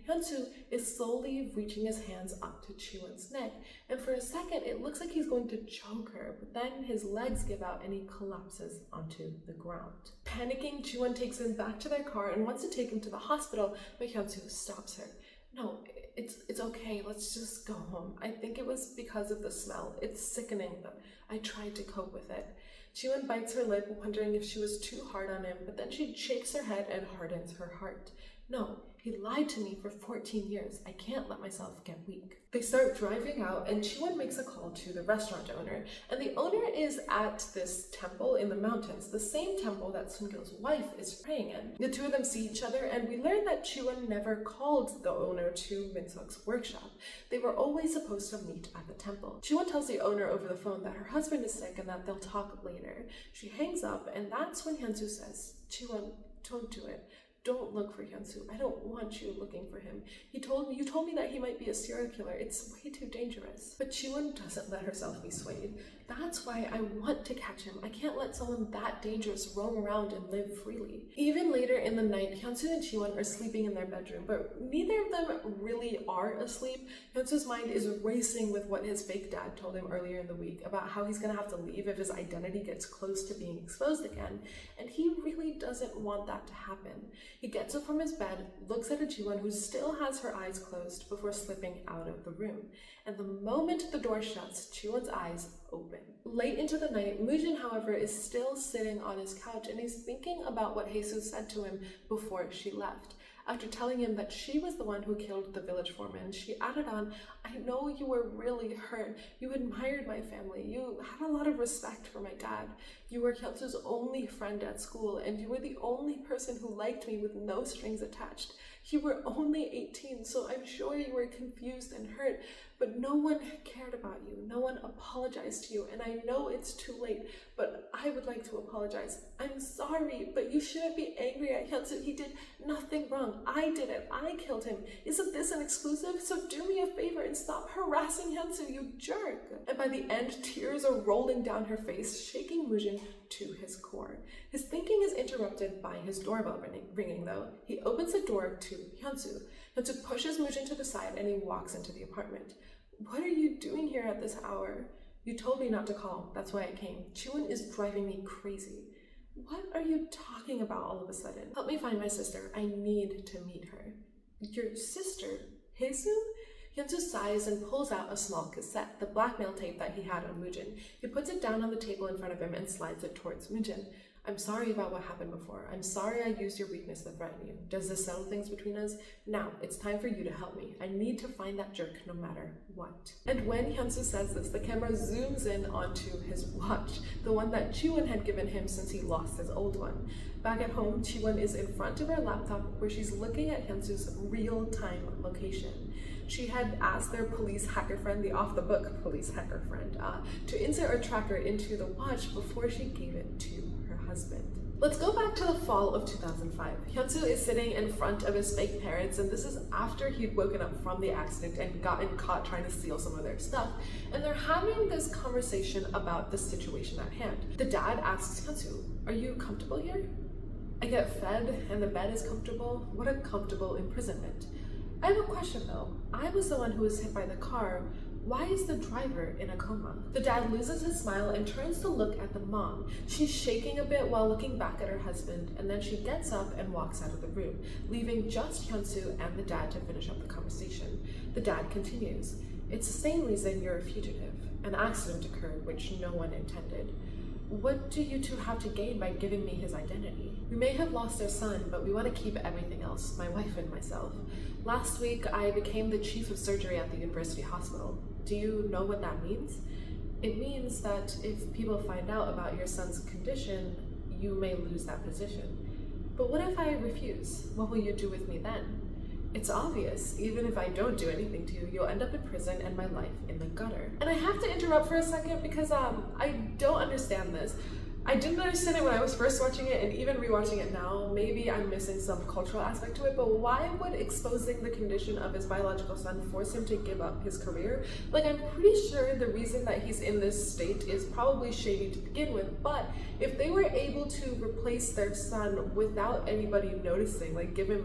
Speaker 1: Hyun-soo is slowly reaching his hands up to Chae-Won's neck, and for a second it looks like he's going to choke her, but then his legs give out and he collapses onto the ground. Panicking, Chae-Won takes him back to their car and wants to take him to the hospital, but Hyun-soo stops her. "No, it's okay, let's just go home. I think it was because of the smell. It's sickening, but I tried to cope with it." Chae-Won bites her lip, wondering if she was too hard on him, but then she shakes her head and hardens her heart. "No, he lied to me for 14 years. I can't let myself get weak." They start driving out and Chae-Won makes a call to the restaurant owner. And the owner is at this temple in the mountains, the same temple that Seung-gil's wife is praying in. The two of them see each other and we learn that Chae-Won never called the owner to Min-seok's workshop. They were always supposed to meet at the temple. Chae-Won tells the owner over the phone that her husband is sick and that they'll talk later. She hangs up and that's when Hyun-soo says, "Chae-Won, don't do it. Don't look for Hyun-soo. I don't want you looking for him. You told me that he might be a serial killer. It's way too dangerous." But Chae-Won doesn't let herself be swayed. "That's why I want to catch him. I can't let someone that dangerous roam around and live freely." Even later in the night, Hyun-soo and Chae-Won are sleeping in their bedroom, but neither of them really are asleep. Hyun-soo's mind is racing with what his fake dad told him earlier in the week about how he's gonna have to leave if his identity gets close to being exposed again, and he really doesn't want that to happen. He gets up from his bed, looks at Chae-Won, who still has her eyes closed, before slipping out of the room. And the moment the door shuts, Chae-Won's eyes open. Late into the night, Moojin, however, is still sitting on his couch and he's thinking about what Jesus said to him before she left. After telling him that she was the one who killed the village foreman, she added on, "I know you were really hurt. You admired my family. You had a lot of respect for my dad. You were Hyunsu's only friend at school, and you were the only person who liked me with no strings attached. You were only 18, so I'm sure you were confused and hurt, but no one cared about you. No one apologized to you, and I know it's too late, but I would like to apologize. I'm sorry, but you shouldn't be angry at Hyunsu. He did nothing wrong. I did it. I killed him. Isn't this an exclusive? So do me a favor and stop harassing Hyunsu, you jerk." And by the end, tears are rolling down her face, shaking Mujin to his core. His thinking is interrupted by his doorbell ringing though. He opens the door to Hyunsu. Hyunsu pushes Mujin to the side and he walks into the apartment. "What are you doing here at this hour?" "You told me not to call. That's why I came. Chae-Won is driving me crazy." "What are you talking about all of a sudden?" "Help me find my sister. I need to meet her." "Your sister? Haesu?" Hyunsu sighs and pulls out a small cassette, the blackmail tape that he had on Mujin. He puts it down on the table in front of him and slides it towards Mujin. "I'm sorry about what happened before. I'm sorry I used your weakness to threaten you. Does this settle things between us? Now, it's time for you to help me. I need to find that jerk no matter what." And when Hyunsu says this, the camera zooms in onto his watch, the one that Chae-Won had given him since he lost his old one. Back at home, Chae-Won is in front of her laptop where she's looking at Hyunsu's real-time location. She had asked their police hacker friend, the off-the-book police hacker friend, to insert a tracker into the watch before she gave it to her husband. Let's go back to the fall of 2005. Hyunsu is sitting in front of his fake parents, and this is after he'd woken up from the accident and gotten caught trying to steal some of their stuff. And they're having this conversation about the situation at hand. The dad asks Hyunsu, "Are you comfortable here?" "I get fed and the bed is comfortable. What a comfortable imprisonment." "I have a question though. I was the one who was hit by the car. Why is the driver in a coma?" The dad loses his smile and turns to look at the mom. She's shaking a bit while looking back at her husband, and then she gets up and walks out of the room, leaving just Hyunsu and the dad to finish up the conversation. The dad continues, "It's the same reason you're a fugitive. An accident occurred which no one intended. What do you two have to gain by giving me his identity? We may have lost our son, but we want to keep everything else, my wife and myself. Last week, I became the chief of surgery at the university hospital. Do you know what that means? It means that if people find out about your son's condition, you may lose that position. But what if I refuse? What will you do with me then? It's obvious, even if I don't do anything to you, you'll end up in prison and my life in the gutter." And I have to interrupt for a second because I don't understand this. I didn't understand it when I was first watching it, and even rewatching it now, maybe I'm missing some cultural aspect to it, but why would exposing the condition of his biological son force him to give up his career? Like, I'm pretty sure the reason that he's in this state is probably shady to begin with, but if they were able to replace their son without anybody noticing, like give him,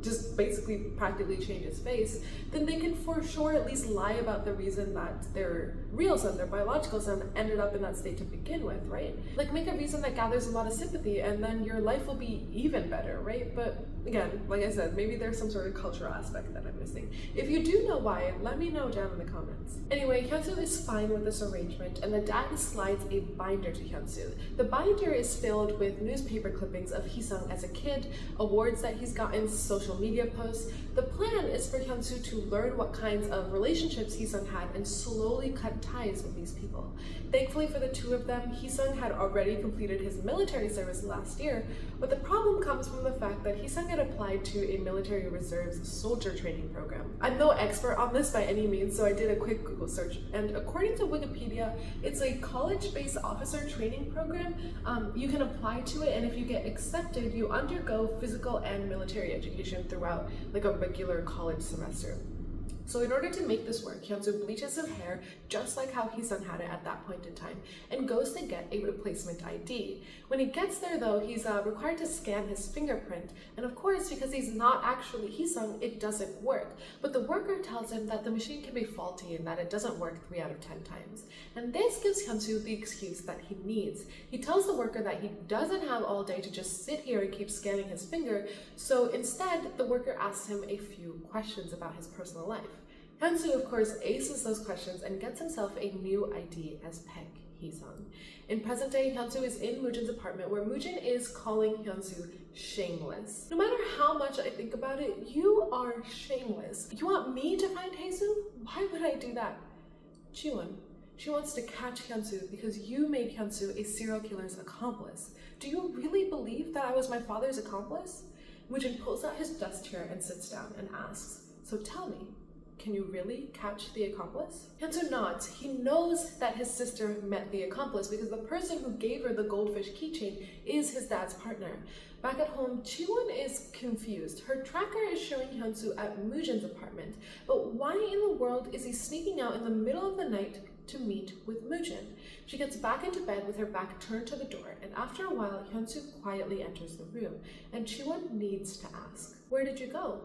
Speaker 1: just basically practically change his face, then they can for sure at least lie about the reason that their real son, their biological son, ended up in that state to begin with, right? Like, make a reason that gathers a lot of sympathy and then your life will be even better, right? But again, like I said, maybe there's some sort of cultural aspect that I'm missing. If you do know why, let me know down in the comments. Anyway, Hyunsu is fine with this arrangement and the dad slides a binder to Hyunsu. The binder is filled with newspaper clippings of Hee-sung as a kid, awards that he's gotten, social media posts. The plan is for Hyunsu to learn what kinds of relationships Hee-sung had and slowly cut ties with these people. Thankfully for the two of them, Hee-sung had already completed his military service last year, but the problem comes from the fact that Hee-sung had applied to a military reserves soldier training program. I'm no expert on this by any means, so I did a quick Google search, and according to Wikipedia, it's a college-based officer training program. You can apply to it, and if you get accepted, you undergo physical and military education throughout like a regular college semester. So in order to make this work, Hyunsu bleaches his hair just like how Hee-sung had it at that point in time and goes to get a replacement ID. When he gets there though, he's required to scan his fingerprint, and of course because he's not actually Hee-sung, it doesn't work. But the worker tells him that the machine can be faulty and that it doesn't work 3 out of 10 times. And this gives Hyunsu the excuse that he needs. He tells the worker that he doesn't have all day to just sit here and keep scanning his finger, so instead the worker asks him a few questions about his personal life. Hyunsu, of course, aces those questions and gets himself a new ID as Peg. Hee-sung. In present day, Hyun-soo is in Moojin's apartment where Moojin is calling Hyun-soo shameless. No matter how much I think about it, you are shameless. You want me to find Hae-soo? Why would I do that? Chae-Won, she wants to catch Hyun-soo because you made Hyun-soo a serial killer's accomplice. Do you really believe that I was my father's accomplice? Moojin pulls out his desk chair and sits down and asks, so tell me, can you really catch the accomplice? Hyun-soo nods. He knows that his sister met the accomplice because the person who gave her the goldfish keychain is his dad's partner. Back at home, Chae-Won is confused. Her tracker is showing Hyun-soo at Moojin's apartment, but why in the world is he sneaking out in the middle of the night to meet with Moojin? She gets back into bed with her back turned to the door, and after a while, Hyun-soo quietly enters the room, and Chae-Won needs to ask, where did you go?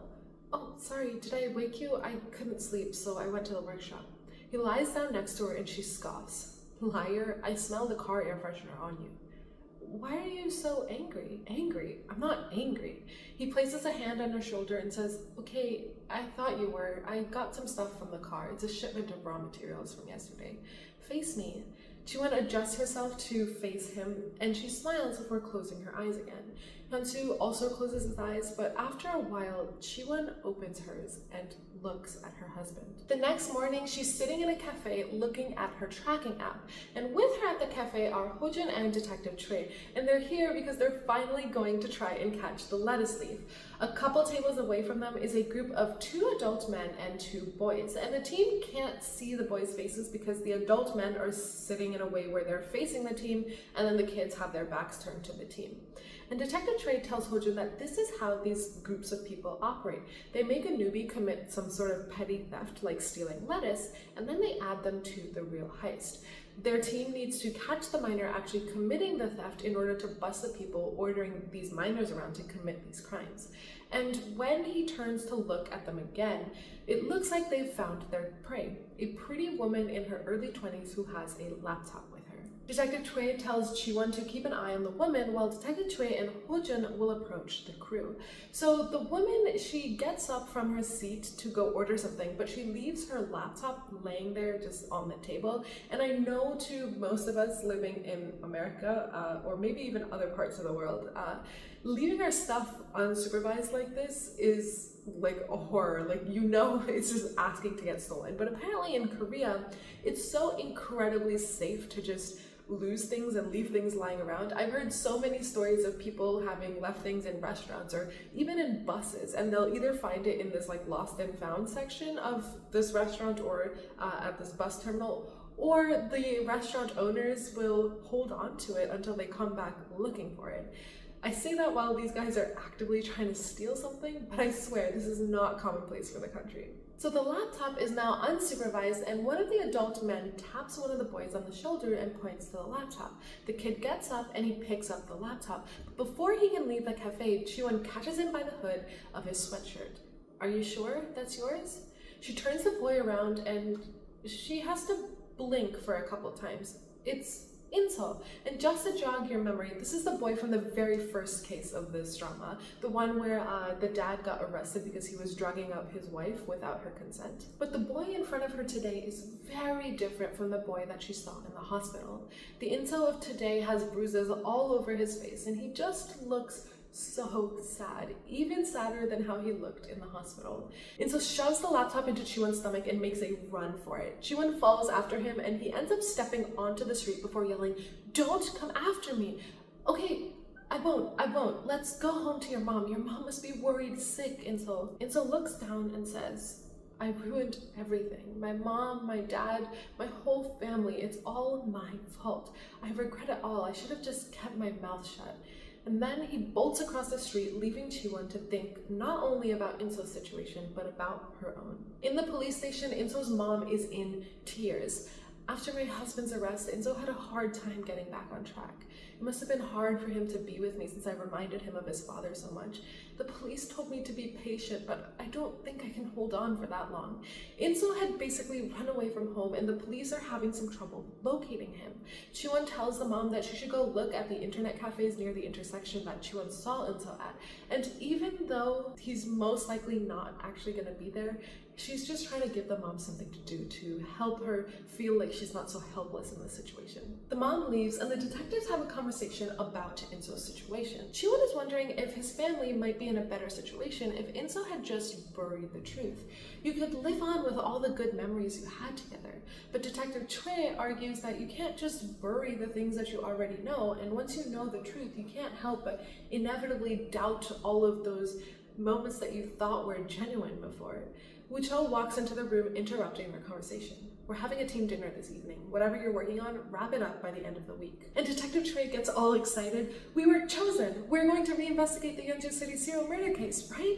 Speaker 1: Oh, sorry, did I wake you? I couldn't sleep, so I went to the workshop. He lies down next to her and she scoffs. Liar, I smell the car air freshener on you. Why are you so angry? Angry? I'm not angry. He places a hand on her shoulder and says, okay, I thought you were. I got some stuff from the car. It's a shipment of raw materials from yesterday. Face me. Chae-Won adjusts herself to face him, and she smiles before closing her eyes again. Hyun-soo also closes his eyes, but after a while, Chae-Won opens hers and looks at her husband. The next morning, she's sitting in a cafe looking at her tracking app, and with her at the cafe are Ho-jun and Detective Chae, and they're here because they're finally going to try and catch the lettuce thief. A couple tables away from them is a group of 2 adult men and 2 boys, and the team can't see the boys' faces because the adult men are sitting in a way where they're facing the team, and then the kids have their backs turned to the team. And Detective Chae tells Ho-jun that this is how these groups of people operate. They make a newbie commit some sort of petty theft like stealing lettuce, and then they add them to the real heist. Their team needs to catch the minor actually committing the theft in order to bust the people ordering these minors around to commit these crimes. And when he turns to look at them again, it looks like they've found their prey, a pretty woman in her early 20s who has a laptop with her. Detective Chae tells Chae-Won to keep an eye on the woman while Detective Chae and Ho-jun will approach the crew. So the woman, she gets up from her seat to go order something, but she leaves her laptop laying there just on the table. And I know to most of us living in America, or maybe even other parts of the world, leaving our stuff unsupervised like this is like a horror. Like, you know, it's just asking to get stolen. But apparently in Korea, it's so incredibly safe to just lose things and leave things lying around. I've heard so many stories of people having left things in restaurants or even in buses, and they'll either find it in this like lost and found section of this restaurant or at this bus terminal, or the restaurant owners will hold on to it until they come back looking for it. I say that while these guys are actively trying to steal something, but I swear this is not commonplace for the country. So the laptop is now unsupervised, and one of the adult men taps one of the boys on the shoulder and points to the laptop. The kid gets up and he picks up the laptop. But before he can leave the cafe, Chae-Won catches him by the hood of his sweatshirt. Are you sure that's yours? She turns the boy around and she has to blink for a couple times. It's Inso. And just to jog your memory, this is the boy from the very first case of this drama, the one where the dad got arrested because he was drugging up his wife without her consent. But the boy in front of her today is very different from the boy that she saw in the hospital. The Inso of today has bruises all over his face, and he just looks so sad, even sadder than how he looked in the hospital. Inso shoves the laptop into Chae-Won's stomach and makes a run for it. Chae-Won follows after him and he ends up stepping onto the street before yelling, "Don't come after me." "Okay, I won't. Let's go home to your mom. Your mom must be worried sick, Inso." Inso looks down and says, "I ruined everything. My mom, my dad, my whole family. It's all my fault. I regret it all. I should have just kept my mouth shut." And then he bolts across the street, leaving Chae-Won to think not only about Inso's situation, but about her own. In the police station, Inso's mom is in tears. "After my husband's arrest, Inso had a hard time getting back on track. It must have been hard for him to be with me since I reminded him of his father so much. The police told me to be patient, but I don't think I can hold on for that long. Inso had basically run away from home and the police are having some trouble locating him. Chae-Won tells the mom that she should go look at the internet cafes near the intersection that Chae-Won saw Inso at. And even though he's most likely not actually going to be there, she's just trying to give the mom something to do to help her feel like she's not so helpless in this situation. The mom leaves and the detectives have a conversation about Inso's situation. Chae-Won is wondering if his family might be in a better situation if Inso had just buried the truth. You could live on with all the good memories you had together, but Detective Chae argues that you can't just bury the things that you already know, and once you know the truth, you can't help but inevitably doubt all of those moments that you thought were genuine before. Woo-Cheol walks into the room, interrupting their conversation. We're having a team dinner this evening. Whatever you're working on, wrap it up by the end of the week. And Detective Chae gets all excited. We were chosen. We're going to reinvestigate the Yeonju City serial murder case, right?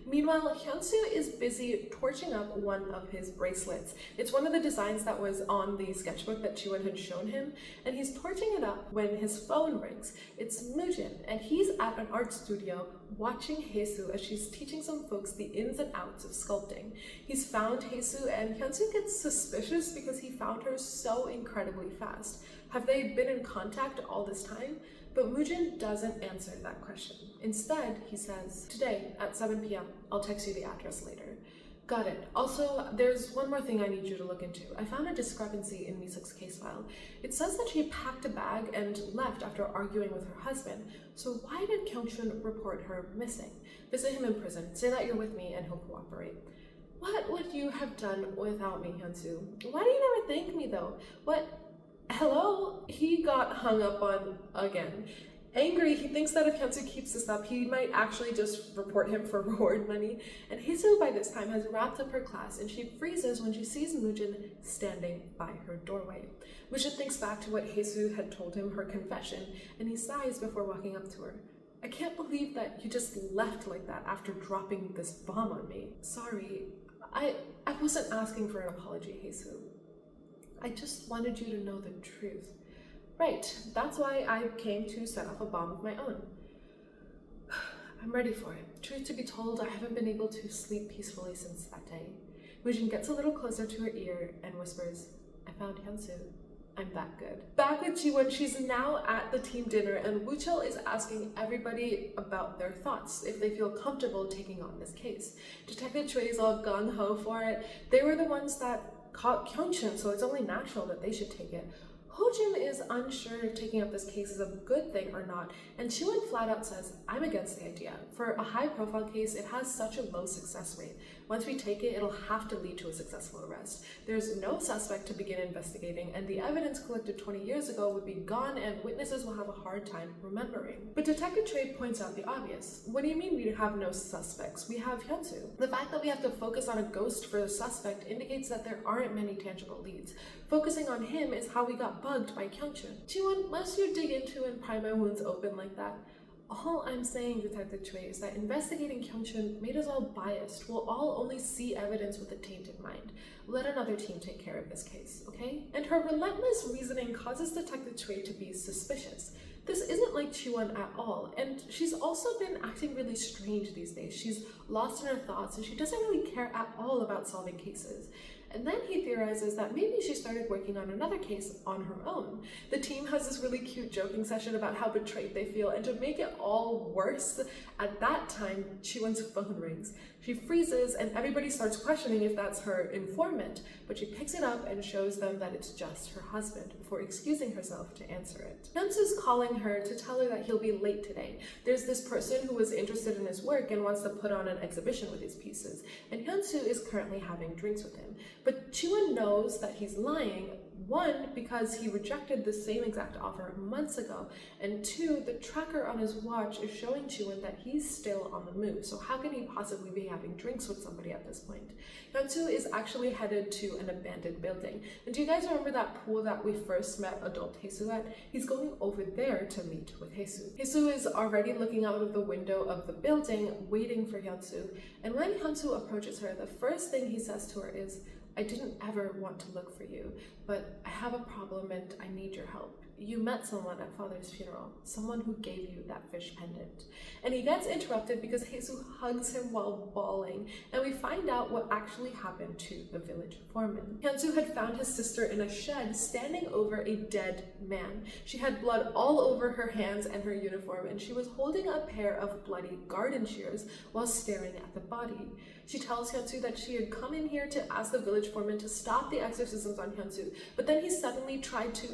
Speaker 1: Meanwhile, Hyun-soo is busy torching up one of his bracelets. It's one of the designs that was on the sketchbook that Chae-Won had shown him, and he's torching it up when his phone rings. It's Moojin, and he's at an art studio watching Haesoo as she's teaching some folks the ins and outs of sculpting. He's found Haesoo, and Hyun-soo gets suspicious because he found her so incredibly fast. Have they been in contact all this time? But Moojin doesn't answer that question. Instead, he says, today at 7 p.m. I'll text you the address later. Got it. Also, there's one more thing I need you to look into. I found a discrepancy in Mi-seok's case file. It says that she packed a bag and left after arguing with her husband. So why did Kyung-chun report her missing? Visit him in prison. Say that you're with me and he'll cooperate. What would you have done without me, Hyun-soo? Why do you never thank me though? What? Hello? He got hung up on again. Angry, he thinks that if Hyun-soo keeps this up, he might actually just report him for reward money. And Haesoo by this time has wrapped up her class and she freezes when she sees Moojin standing by her doorway. Moojin thinks back to what Haesoo had told him, her confession, and he sighs before walking up to her. I can't believe that you just left like that after dropping this bomb on me. Sorry, I wasn't asking for an apology, Haesoo. I just wanted you to know the truth. Right, that's why I came to set off a bomb of my own. I'm ready for it. Truth to be told, I haven't been able to sleep peacefully since that day. Moojin gets a little closer to her ear and whispers, I found Hyun-soo. I'm that good. Back with Chae-Won, she's now at the team dinner and Woo-Cheol is asking everybody about their thoughts, if they feel comfortable taking on this case. Detective Chae is all gung-ho for it. They were the ones that caught Kyung-chun, so it's only natural that they should take it. Ho-jin is unsure if taking up this case is a good thing or not, and Chae-Won flat out says, I'm against the idea. For a high-profile case, it has such a low success rate. Once we take it, it'll have to lead to a successful arrest. There's no suspect to begin investigating, and the evidence collected 20 years ago would be gone and witnesses will have a hard time remembering. But Detective Chae points out the obvious. What do you mean we have no suspects? We have Hyun-soo. The fact that we have to focus on a ghost for the suspect indicates that there aren't many tangible leads. Focusing on him is how we got bugged by Kyung-chun. Chae-Won, lest you dig into and pry my wounds open like that, all I'm saying, Detective Chae, is that investigating Kyung-chun made us all biased. We'll all only see evidence with a tainted mind. Let another team take care of this case, okay? And her relentless reasoning causes Detective Chae to be suspicious. This isn't like Chae-Won at all, and she's also been acting really strange these days. She's lost in her thoughts, and she doesn't really care at all about solving cases. And then he theorizes that maybe she started working on another case on her own. The team has this really cute joking session about how betrayed they feel, and to make it all worse, at that time, Chae-Won's phone rings. She freezes, and everybody starts questioning if that's her informant, but she picks it up and shows them that it's just her husband, before excusing herself to answer it. Hyun-soo's calling her to tell her that he'll be late today. There's this person who was interested in his work and wants to put on an exhibition with his pieces, and Hyun-soo is currently having drinks with him. But Chae-Won knows that he's lying, one, because he rejected the same exact offer months ago, and two, the tracker on his watch is showing Chae-Won that he's still on the move, so how can he possibly be having drinks with somebody at this point? Hyun-soo is actually headed to an abandoned building, and do you guys remember that pool that we first met adult Haesoo at? He's going over there to meet with Haesoo. Haesoo is already looking out of the window of the building, waiting for Hyun-soo, and when Hyun-soo approaches her, the first thing he says to her is, I didn't ever want to look for you, but I have a problem and I need your help. you met someone at father's funeral, someone who gave you that fish pendant. And he gets interrupted because Hae-soo hugs him while bawling, and we find out what actually happened to the village foreman. Hyun-soo had found his sister in a shed standing over a dead man. She had blood all over her hands and her uniform, and she was holding a pair of bloody garden shears while staring at the body. She tells Hyun-soo that she had come in here to ask the village foreman to stop the exorcisms on Hyun-soo, but then he suddenly tried to,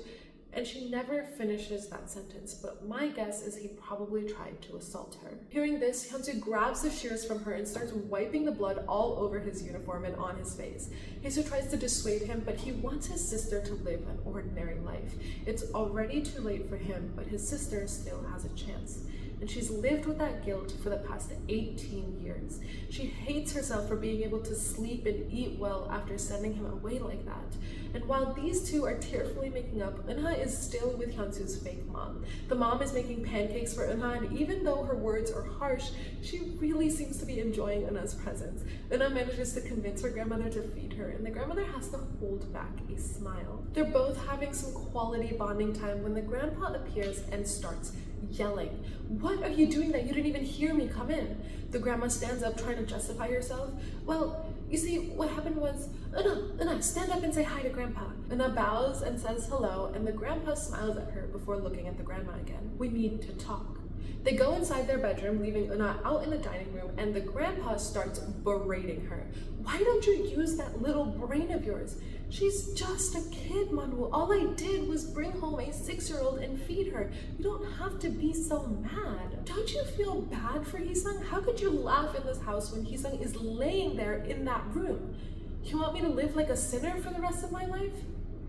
Speaker 1: and she never finishes that sentence, but my guess is he probably tried to assault her. Hearing this, Hyun-soo grabs the shears from her and starts wiping the blood all over his uniform and on his face. Hae-soo tries to dissuade him, but he wants his sister to live an ordinary life. It's already too late for him, but his sister still has a chance. And she's lived with that guilt for the past 18 years. She hates herself for being able to sleep and eat well after sending him away like that. And while these two are tearfully making up, Eunha is still with Hyun-soo's fake mom. The mom is making pancakes for Eunha, and even though her words are harsh, she really seems to be enjoying Eunha's presence. Eunha manages to convince her grandmother to feed her, and the grandmother has to hold back a smile. They're both having some quality bonding time when the grandpa appears and starts yelling. "What are you doing that you didn't even hear me come in?" The grandma stands up trying to justify herself. "Well, you see, what happened was, Eunha, stand up and say hi to grandpa." Eunha bows and says hello, and the grandpa smiles at her before looking at the grandma again. "We need to talk." They go inside their bedroom, leaving Eunha out in the dining room, and the grandpa starts berating her. "Why don't you use that little brain of yours? She's just a kid, Manwoo. All I did was bring home a 6-year-old and feed her. You don't have to be so mad. Don't you feel bad for Hee-sung? How could you laugh in this house when Hee-sung is laying there in that room? You want me to live like a sinner for the rest of my life?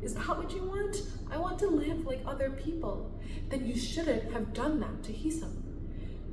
Speaker 1: Is that what you want? I want to live like other people. Then you shouldn't have done that to Hee-sung.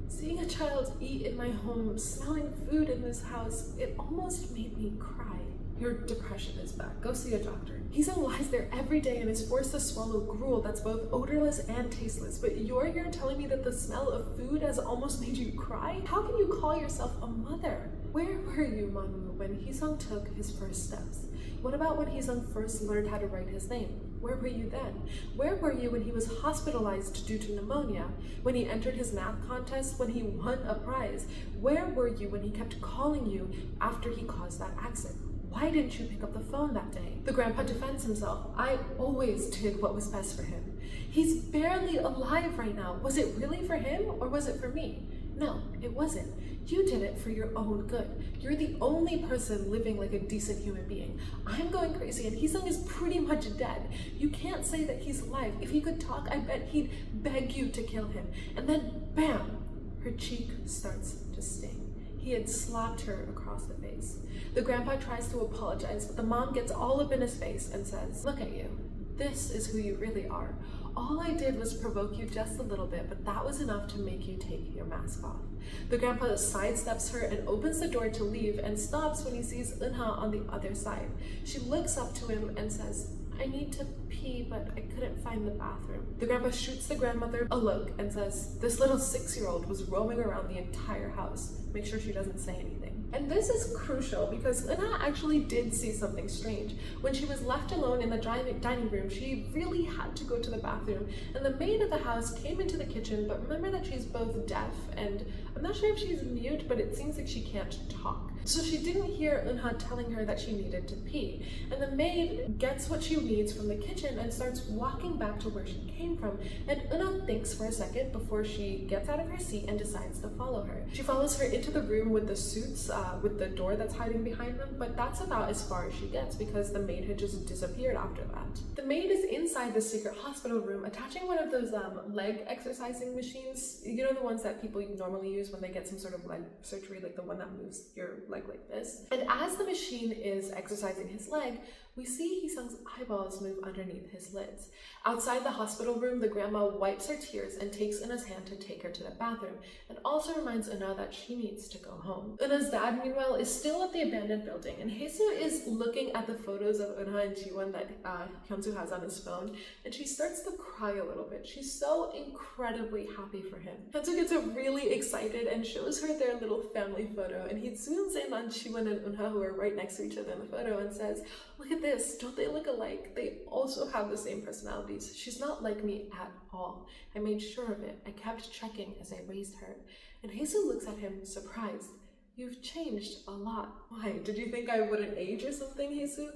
Speaker 1: Seeing a child eat in my home, smelling food in this house, it almost made me cry. Your depression is back. Go see a doctor." Hee-sung lies there every day and is forced to swallow gruel that's both odorless and tasteless, but you're here telling me that the smell of food has almost made you cry? How can you call yourself a mother? Where were you, Manwoo, when Hee-sung took his first steps? What about when Hee-sung first learned how to write his name? Where were you then? Where were you when he was hospitalized due to pneumonia? When he entered his math contest? When he won a prize? Where were you when he kept calling you after he caused that accident? Why didn't you pick up the phone that day? The grandpa defends himself. "I always did what was best for him. He's barely alive right now. Was it really for him or was it for me? No, it wasn't. You did it for your own good. You're the only person living like a decent human being. I'm going crazy and Hee-sung is pretty much dead. You can't say that he's alive. If he could talk, I bet he'd beg you to kill him." And then, bam, her cheek starts to sting. He had slapped her across the face. The grandpa tries to apologize, but the mom gets all up in his face and says, "Look at you. This is who you really are. All I did was provoke you just a little bit, but that was enough to make you take your mask off." The grandpa sidesteps her and opens the door to leave and stops when he sees Eunha on the other side. She looks up to him and says, "I need to pee, but I couldn't find the bathroom." The grandpa shoots the grandmother a look and says, "This little 6-year-old was roaming around the entire house. Make sure she doesn't say anything." And this is crucial because Eunha actually did see something strange. When she was left alone in the dining room, she really had to go to the bathroom, and the maid of the house came into the kitchen, but remember that she's both deaf and I'm not sure if she's mute, but it seems like she can't talk. So she didn't hear Eunha telling her that she needed to pee. And the maid gets what she needs from the kitchen and starts walking back to where she came from. And Eunha thinks for a second before she gets out of her seat and decides to follow her. She follows her into the room with the suits, with the door that's hiding behind them, but that's about as far as she gets because the maid had just disappeared after that. The maid is inside the secret hospital room attaching one of those leg exercising machines. You know, the ones that people normally use when they get some sort of leg surgery, like the one that moves your leg like this. And as the machine is exercising his leg, we see Hee-sung's eyeballs move underneath his lids. Outside the hospital room, the grandma wipes her tears and takes Eunha's hand to take her to the bathroom, and also reminds Eunha that she needs needs to go home. Eunha's dad, meanwhile, is still at the abandoned building, and Hae-soo is looking at the photos of Eunha and Chae-Won that Hyun-soo has on his phone, and she starts to cry a little bit. She's so incredibly happy for him. Hyun-soo gets really excited and shows her their little family photo, and he zooms in on Chae-Won and Eunha, who are right next to each other in the photo, and says, "Look at this, don't they look alike? They also have the same personalities. She's not like me at all. I made sure of it. I kept checking as I raised her." And Hae-soo looks at him, surprised. "You've changed a lot. Why, did you think I wouldn't age or something, Hae-soo?"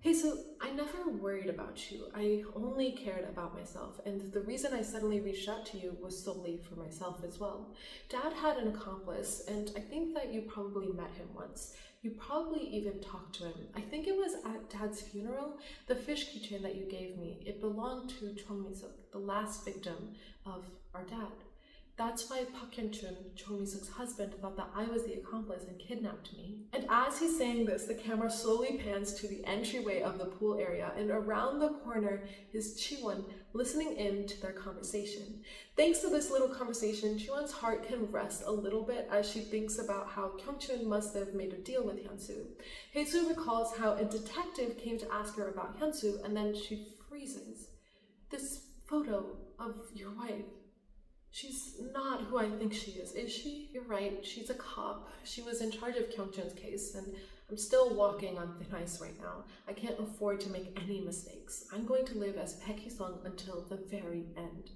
Speaker 1: "Hae-soo, I never worried about you. I only cared about myself, and the reason I suddenly reached out to you was solely for myself as well. Dad had an accomplice, and I think that you probably met him once. You probably even talked to him. I think it was at Dad's funeral. The fish keychain that you gave me, it belonged to Chong-mi-suk, the last victim of our dad. That's why Park Hyun-chun, Chong-mi-suk's husband, thought that I was the accomplice and kidnapped me." And as he's saying this, the camera slowly pans to the entryway of the pool area, and around the corner is Chae-Won listening in to their conversation. Thanks to this little conversation, Chae-Won's heart can rest a little bit as she thinks about how Kyung-chun must have made a deal with Hyun-soo. Hae-soo recalls how a detective came to ask her about Hyun-soo, and then she freezes. "This photo of your wife, she's not who I think she is she? You're right, she's a cop. She was in charge of Kyung-chun's case, and I'm still walking on thin ice right now. I can't afford to make any mistakes. I'm going to live as Baek Hee-sung until the very end."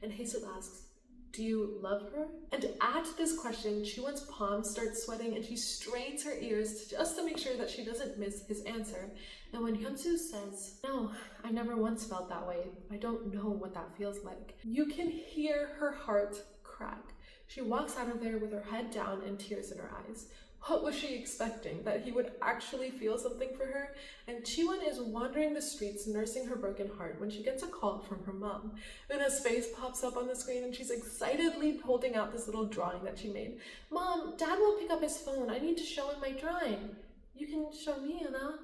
Speaker 1: And Hae-soo asks, "Do you love her?" And at this question, Chae-Won's palms start sweating, and she strains her ears just to make sure that she doesn't miss his answer. And when Hyun-soo says, "No, I never once felt that way. I don't know what that feels like," you can hear her heart crack. She walks out of there with her head down and tears in her eyes. What was she expecting? That he would actually feel something for her? And Chae-Won is wandering the streets nursing her broken heart when she gets a call from her mom. Eunha's face pops up on the screen, and she's excitedly holding out this little drawing that she made. "Mom, Dad won't pick up his phone. I need to show him my drawing." "You can show me, Eunha."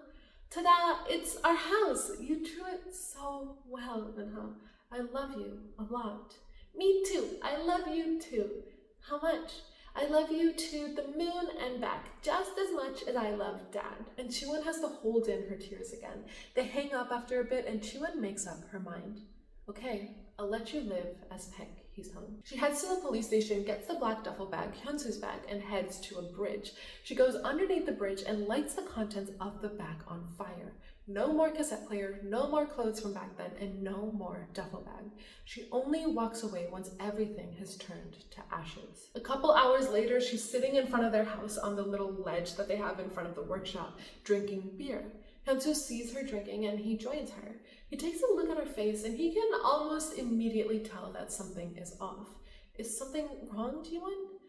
Speaker 1: "Ta-da! It's our house. You drew it so well, Eunha. I love you a lot." "Me too. I love you too." "How much?" "I love you to the moon and back, just as much as I love Dad." And Chae-Won has to hold in her tears again. They hang up after a bit, and Chae-Won makes up her mind. "Okay, I'll let you live as Baek Hee-sung." She heads to the police station, gets the black duffel bag, Hyun-soo's bag, and heads to a bridge. She goes underneath the bridge and lights the contents of the bag on fire. No more cassette player, no more clothes from back then, and no more duffel bag. She only walks away once everything has turned to ashes. A couple hours later, she's sitting in front of their house on the little ledge that they have in front of the workshop, drinking beer. Hyun-soo sees her drinking, and he joins her. He takes a look at her face, and he can almost immediately tell that something is off. "Is something wrong, Chae-Won?"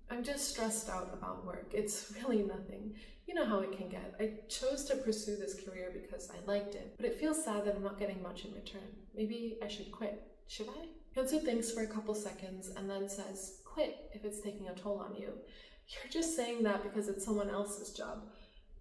Speaker 1: "I'm just stressed out about work. It's really nothing. You know how it can get. I chose to pursue this career because I liked it, but it feels sad that I'm not getting much in return. Maybe I should quit. Should I?" Hyun-soo thinks for a couple seconds and then says, "Quit if it's taking a toll on you." "You're just saying that because it's someone else's job."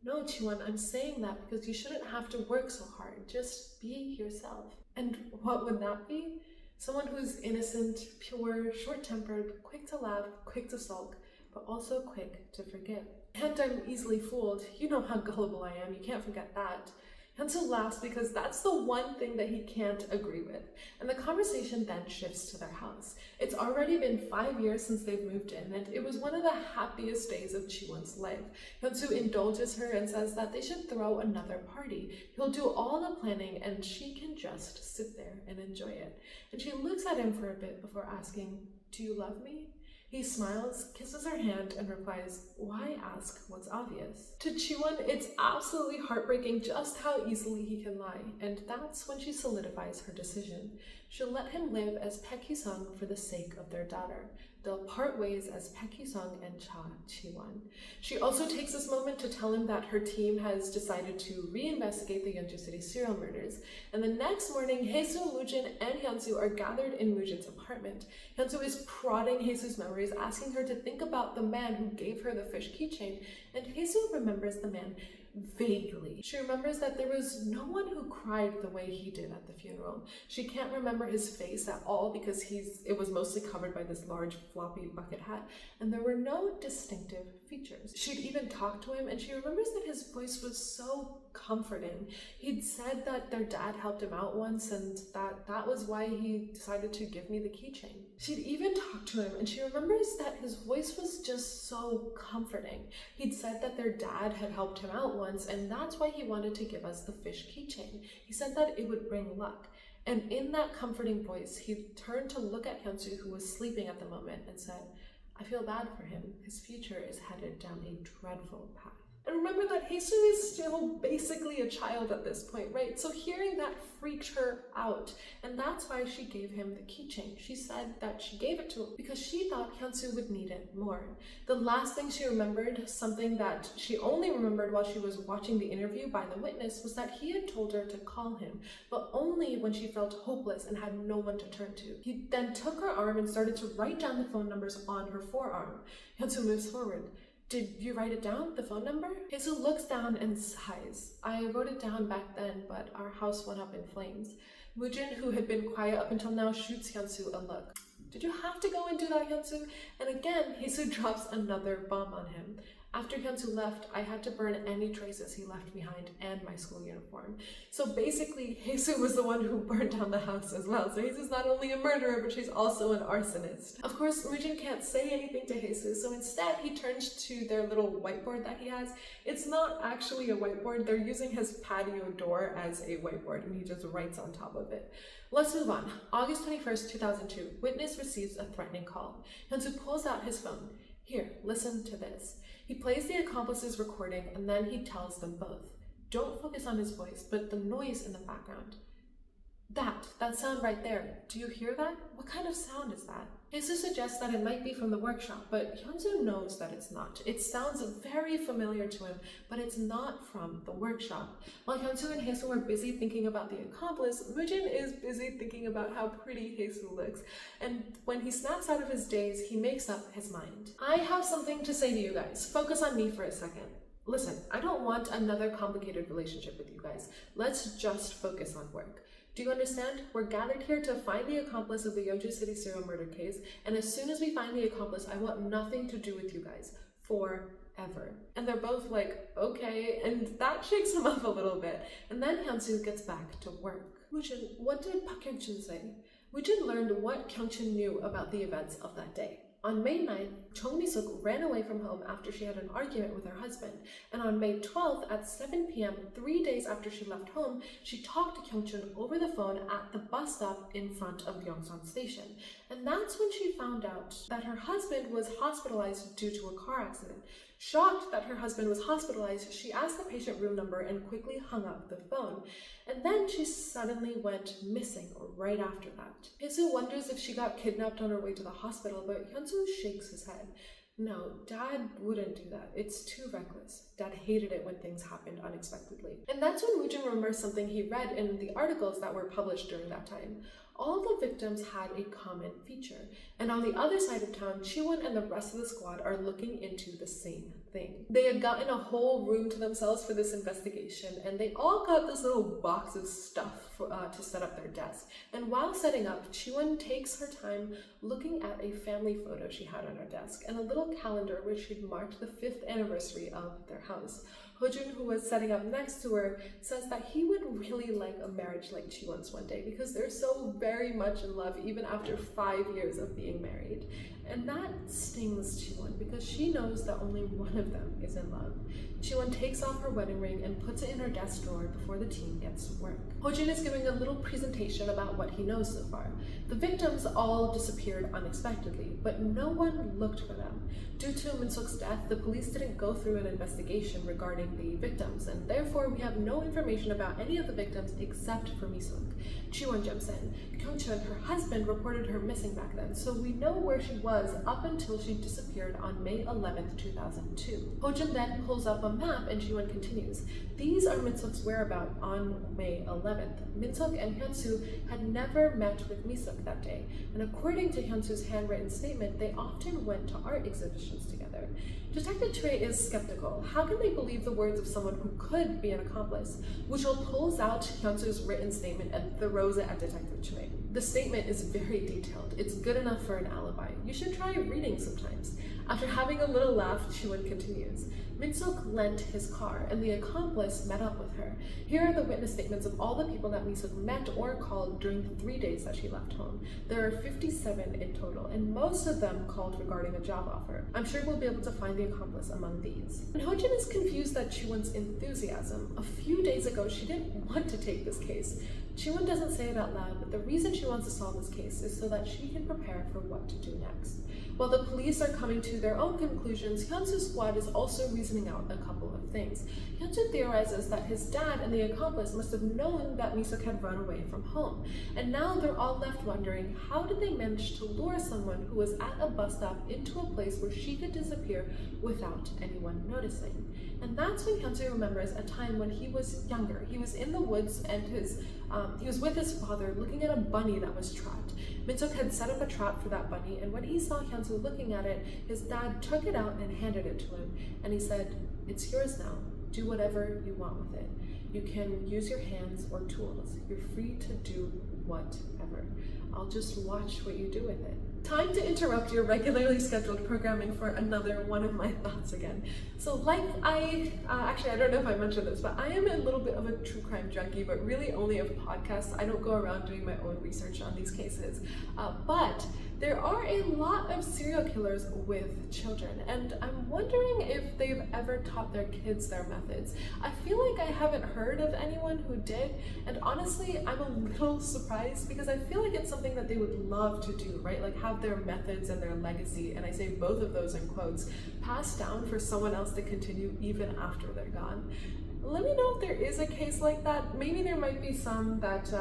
Speaker 1: "No, Chae-Won, I'm saying that because you shouldn't have to work so hard. Just be yourself." "And what would that be?" "Someone who's innocent, pure, short-tempered, quick to laugh, quick to sulk, but also quick to forgive." "And I'm easily fooled. You know how gullible I am. You can't forget that." Hyun-soo laughs because that's the one thing that he can't agree with. And the conversation then shifts to their house. It's already been 5 years since they've moved in, and it was one of the happiest days of Chae-Won's life. Hyun-soo indulges her and says that they should throw another party. He'll do all the planning, and she can just sit there and enjoy it. And she looks at him for a bit before asking, "Do you love me?" He smiles, kisses her hand, and replies, "Why ask what's obvious?" To Chae-Won, it's absolutely heartbreaking just how easily he can lie, and that's when she solidifies her decision. She'll let him live as Baek Hee-sung for the sake of their daughter. They'll part ways as Baek Hee-sung and Chae-Won. She also takes this moment to tell him that her team has decided to reinvestigate the Yeonju City serial murders. And the next morning, Hae-soo, Moojin, and Hyun-soo are gathered in Moojin's apartment. Hyun-soo is prodding Hae-soo's memories, asking her to think about the man who gave her the fish keychain, and Hae-soo remembers the man vaguely. She remembers that there was no one who cried the way he did at the funeral. She can't remember his face at all because it was mostly covered by this large floppy bucket hat, and there were no distinctive features. She'd even talked to him, and she remembers that his voice was so comforting. He'd said that their dad helped him out once, and that was why he decided to give me the keychain. She'd even talked to him, and she remembers that his voice was just so comforting. He'd said that their dad had helped him out once, and that's why he wanted to give us the fish keychain. He said that it would bring luck. And in that comforting voice, he turned to look at Hyun-soo, who was sleeping at the moment, and said, "I feel bad for him. His future is headed down a dreadful path." And remember that Haesoo is still basically a child at this point, right? So hearing that freaked her out, and that's why she gave him the keychain. She said that she gave it to him because she thought Hyun-soo would need it more. The last thing she remembered, something that she only remembered while she was watching the interview by the witness, was that he had told her to call him, but only when she felt hopeless and had no one to turn to. He then took her arm and started to write down the phone numbers on her forearm. Hyun-soo moves forward. "Did you write it down, the phone number?" Haesoo looks down and sighs. "I wrote it down back then, but our house went up in flames." Moojin, who had been quiet up until now, shoots Hyun-soo a look. "Did you have to go and do that, Hyun-soo?" And again, Haesoo drops another bomb on him. "After Hyun-soo left, I had to burn any traces he left behind and my school uniform." So basically, Haesoo was the one who burned down the house as well. So Haesoo's not only a murderer, but she's also an arsonist. Of course, Moojin can't say anything to Haesoo, so instead he turns to their little whiteboard that he has. It's not actually a whiteboard. They're using his patio door as a whiteboard, and he just writes on top of it. Let's move on. August 21st, 2002. Witness receives a threatening call. Hyun-soo pulls out his phone. "Here, listen to this." He plays the accomplice's recording, and then he tells them both. Don't focus on his voice, but the noise in the background. That sound right there. Do you hear that? What kind of sound is that? Haesoo suggests that it might be from the workshop, but Hyun-soo knows that it's not. It sounds very familiar to him, but it's not from the workshop. While Hyun-soo and Haesoo are busy thinking about the accomplice, Moojin is busy thinking about how pretty Haesoo looks. And when he snaps out of his daze, he makes up his mind. "I have something to say to you guys. Focus on me for a second. Listen, I don't want another complicated relationship with you guys. Let's just focus on work. Do you understand? We're gathered here to find the accomplice of the Yeonju City serial murder case, and as soon as we find the accomplice, I want nothing to do with you guys. Forever." And they're both like, okay, and that shakes him up a little bit. And then Hyun-soo gets back to work. "Moojin, what did Park Kyung-chun say?" Moojin learned what Kyung-chun knew about the events of that day. On May 9th, Chung Mi-suk ran away from home after she had an argument with her husband, and on May 12th at 7 p.m., 3 days after she left home, she talked to Kyung-chun over the phone at the bus stop in front of Yongsan Station. And that's when she found out that her husband was hospitalized due to a car accident. Shocked that her husband was hospitalized, she asked the patient room number and quickly hung up the phone. And then she suddenly went missing right after that. Haesoo wonders if she got kidnapped on her way to the hospital, but Hyun-soo shakes his head. No, Dad wouldn't do that. It's too reckless. Dad hated it when things happened unexpectedly. And that's when Moojin remembers something he read in the articles that were published during that time. All the victims had a common feature, and on the other side of town, Chae-Won and the rest of the squad are looking into the same thing. They had gotten a whole room to themselves for this investigation, and they all got this little box of stuff to set up their desk. And while setting up, Chae-Won takes her time looking at a family photo she had on her desk and a little calendar which had marked the 5th anniversary of their house. Ho-jun, who was setting up next to her, says that he would really like a marriage like Chae-Won's one day because they're so very much in love even after 5 years of being married. And that stings Chae-Won because she knows that only one of them is in love. Chae-Won takes off her wedding ring and puts it in her desk drawer before the team gets to work. Ho-jun is giving a little presentation about what he knows so far. The victims all disappeared unexpectedly, but no one looked for them. Due to Min-suk's death, the police didn't go through an investigation regarding the victims, and therefore we have no information about any of the victims except for Mi-suk. Chae-Won jumps in. Kyung-chun, her husband, reported her missing back then, so we know where she was was up until she disappeared on May 11th, 2002. Ho-jin then pulls up a map and Chae-Won continues. These are Min-suk's whereabouts on May 11th. Min-suk and Hyun-soo had never met with Mi-suk that day, and according to Hyun-soo's handwritten statement, they often went to art exhibitions together. Detective Chae is skeptical. How can they believe the words of someone who could be an accomplice? Woo-chul pulls out Hyun-soo's written statement and throws it at Detective Chae. The statement is very detailed. It's good enough for an alibi. You should try reading sometimes. After having a little laugh, Chae-Won continues. Min-suk lent his car, and the accomplice met up with her. Here are the witness statements of all the people that Mi-suk met or called during the 3 days that she left home. There are 57 in total, and most of them called regarding a job offer. I'm sure we'll be able to find the accomplice among these. And Ho-jin is confused at Chae-Won's enthusiasm. A few days ago, she didn't want to take this case. Chae-Won doesn't say it out loud, but the reason she wants to solve this case is so that she can prepare for what to do next. While the police are coming to their own conclusions, Hyun-soo's squad is also reasoning out a couple of things. Hyun-soo theorizes that his dad and the accomplice must have known that Mi-suk had run away from home, and now they're all left wondering, how did they manage to lure someone who was at a bus stop into a place where she could disappear without anyone noticing? And that's when Hyun-soo remembers a time when he was younger. He was in the woods and he was with his father looking at a bunny that was trapped. Min-suk had set up a trap for that bunny, and when he saw Hyun-soo looking at it, his dad took it out and handed it to him, and he said, "It's yours now. Do whatever you want with it. You can use your hands or tools. You're free to do whatever. I'll just watch what you do with it." Time to interrupt your regularly scheduled programming for another one of my thoughts again. So actually I don't know if I mentioned this, but I am a little bit of a true crime junkie, but really only of podcasts. I don't go around doing my own research on these cases. But there are a lot of serial killers with children, and I'm wondering if they've ever taught their kids their methods. I feel like I haven't heard of anyone who did, and honestly, I'm a little surprised because I feel like it's something that they would love to do, right? Like have their methods and their legacy, and I say both of those in quotes, passed down for someone else to continue even after they're gone. Let me know if there is a case like that. Maybe there might be some that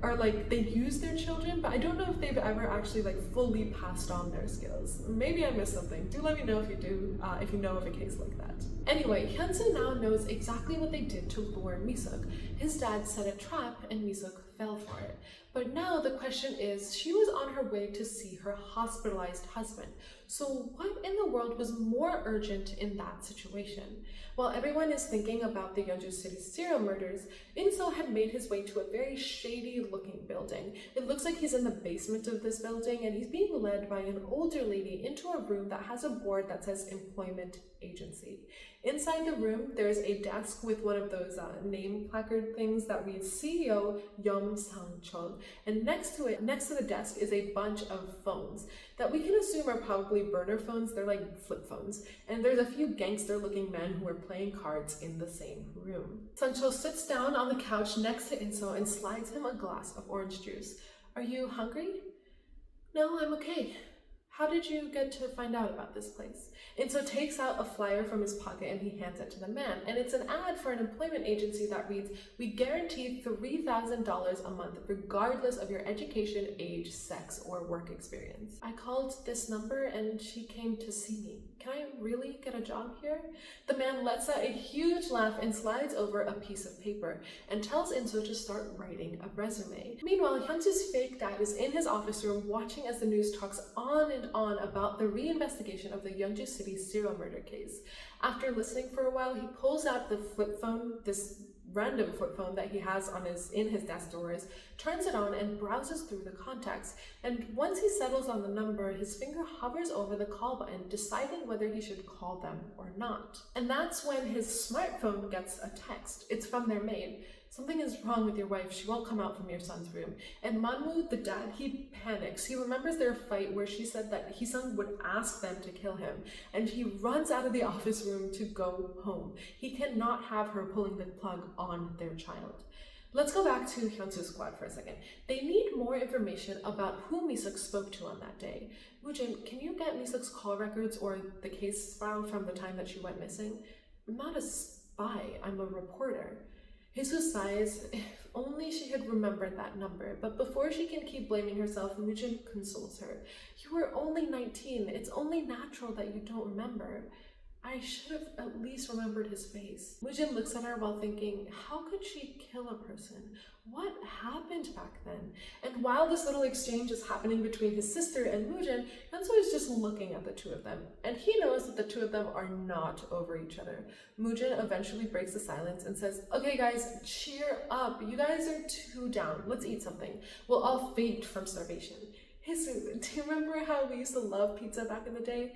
Speaker 1: are like they use their children, but I don't know if they've ever actually like fully passed on their skills. Maybe I missed something. Do let me know if you do, if you know of a case like that. Anyway, Hyun-soo now knows exactly what they did to lure Mi-suk. His dad set a trap and Mi-suk fell for it. But now the question is, she was on her way to see her hospitalized husband. So what in the world was more urgent in that situation? While everyone is thinking about the Yeonju City serial murders, In-seo had made his way to a very shady looking building. It looks like he's in the basement of this building, and he's being led by an older lady into a room that has a board that says employment agency. Inside the room, there's a desk with one of those name placard things that reads CEO Yom Sang-chol, and next to the desk is a bunch of phones that we can assume are probably burner phones. They're like flip phones, and there's a few gangster-looking men who are playing cards in the same room. Sang-chol sits down on the couch next to In-seo and slides him a glass of orange juice. "Are you hungry?" "No, I'm okay. How did you get to find out about this place?" In-seo takes out a flyer from his pocket and he hands it to the man, and it's an ad for an employment agency that reads, "We guarantee $3,000 a month regardless of your education, age, sex, or work experience. I called this number and she came to see me. Can I really get a job here?" The man lets out a huge laugh and slides over a piece of paper and tells In-seo to start writing a resume. Meanwhile, Hyun-soo's fake dad is in his office room watching as the news talks on and on about the reinvestigation of the Yeonju City serial murder case. After listening for a while, he pulls out the flip phone, this random flip phone that he has in his desk drawers, turns it on and browses through the contacts. And once he settles on the number, his finger hovers over the call button, deciding whether he should call them or not. And that's when his smartphone gets a text. It's from their maid. "Something is wrong with your wife. She won't come out from your son's room." And Manwoo, the dad, he panics. He remembers their fight where she said that Hee-sung would ask them to kill him, and he runs out of the office room to go home. He cannot have her pulling the plug on their child. Let's go back to Hyun-soo's squad for a second. They need more information about who Mi-suk spoke to on that day. Woojin, can you get Mi-suk's call records or the case file from the time that she went missing? "I'm not a spy, I'm a reporter." Jesus sighs. If only she had remembered that number, but before she can keep blaming herself, Mujin consoles her. You were only 19. It's only natural that you don't remember. I should have at least remembered his face. Mujin looks at her while thinking, how could she kill a person? What happened back then? And while this little exchange is happening between his sister and Mujin, Hyunsu is just looking at the two of them, and he knows that the two of them are not over each other. Mujin eventually breaks the silence and says, okay guys, cheer up. You guys are too down. Let's eat something. We'll all faint from starvation. Hyunsu, do you remember how we used to love pizza back in the day?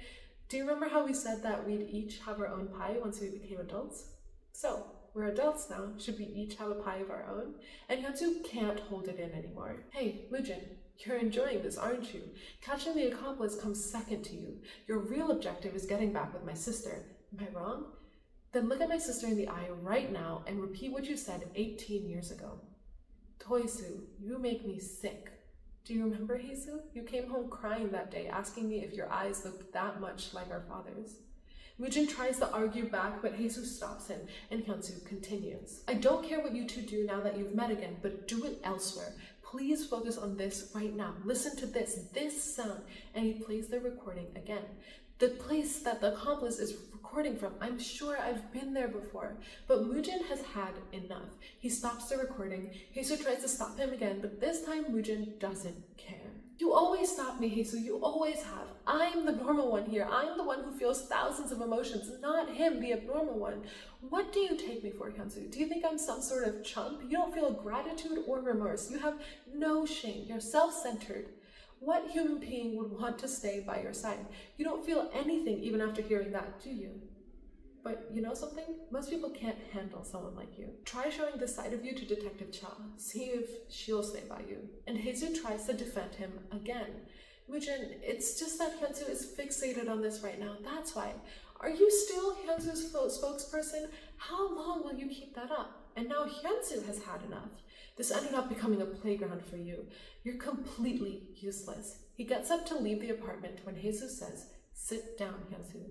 Speaker 1: Do you remember how we said that we'd each have our own pie once we became adults? So, we're adults now. Should we each have a pie of our own? And Hyunsu can't hold it in anymore. Hey, Mujin, you're enjoying this, aren't you? Catching the accomplice comes second to you. Your real objective is getting back with my sister. Am I wrong? Then look at my sister in the eye right now and repeat what you said 18 years ago. Toisu, you make me sick. Do you remember, Heisu? You came home crying that day, asking me if your eyes looked that much like our father's. Mujin tries to argue back, but Heisu stops him, and Hyunsu continues. I don't care what you two do now that you've met again, but do it elsewhere. Please focus on this right now. Listen to this sound. And he plays the recording again. The place that the accomplice is recording from, I'm sure I've been there before. But Mujin has had enough. He stops the recording. Heisu tries to stop him again, but this time Mujin doesn't care. You always stop me, Heisu. You always have. I'm the normal one here. I'm the one who feels thousands of emotions, not him, the abnormal one. What do you take me for, Hyunsu? Do you think I'm some sort of chump? You don't feel gratitude or remorse. You have no shame. You're self-centered. What human being would want to stay by your side? You don't feel anything even after hearing that, do you? But you know something? Most people can't handle someone like you. Try showing this side of you to Detective Cha. See if she'll stay by you. And Heisu tries to defend him again. Mujin, it's just that Hyunsu is fixated on this right now. That's why. Are you still Hyunsu's spokesperson? How long will you keep that up? And now Hyunsu has had enough. This ended up becoming a playground for you. You're completely useless. He gets up to leave the apartment when Heisu says, sit down, Hyunsu.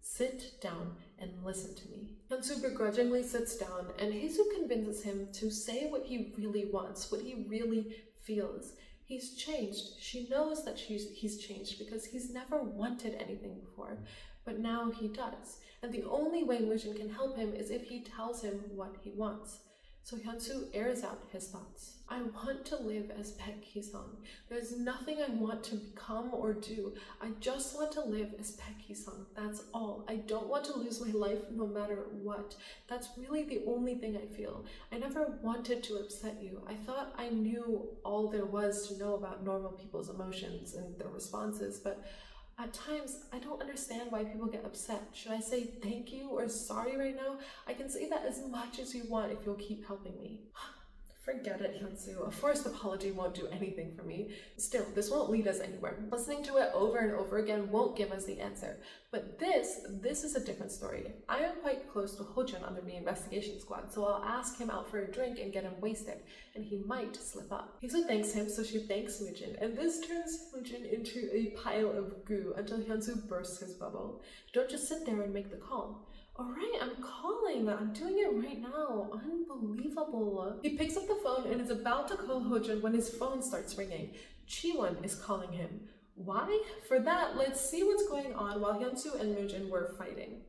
Speaker 1: Sit down and listen to me. Hyunsu begrudgingly sits down, and Heisu convinces him to say what he really wants, what he really feels. He's changed. She knows that he's changed because he's never wanted anything before, but now he does. And the only way Mujin can help him is if he tells him what he wants. So Hyunsu airs out his thoughts. I want to live as Baek Hee-sung. There's nothing I want to become or do. I just want to live as Baek Hee-sung. That's all. I don't want to lose my life no matter what. That's really the only thing I feel. I never wanted to upset you. I thought I knew all there was to know about normal people's emotions and their responses, but at times, I don't understand why people get upset. Should I say thank you or sorry right now? I can say that as much as you want if you'll keep helping me. Forget it, Hyunsu. A forced apology won't do anything for me. Still, this won't lead us anywhere. Listening to it over and over again won't give us the answer. But this is a different story. I am quite close to Ho-jun on the reinvestigation squad, so I'll ask him out for a drink and get him wasted, and he might slip up. Hyunsu thanks him, so she thanks Mujin, and this turns Mujin into a pile of goo until Hyunsu bursts his bubble. Don't just sit there and make the call. Alright, I'm calling. I'm doing it right now. Unbelievable. He picks up the phone and is about to call Ho-jun when his phone starts ringing. Chae-Won is calling him. Why? For that, let's see what's going on while Hyunsu and Mujin were fighting.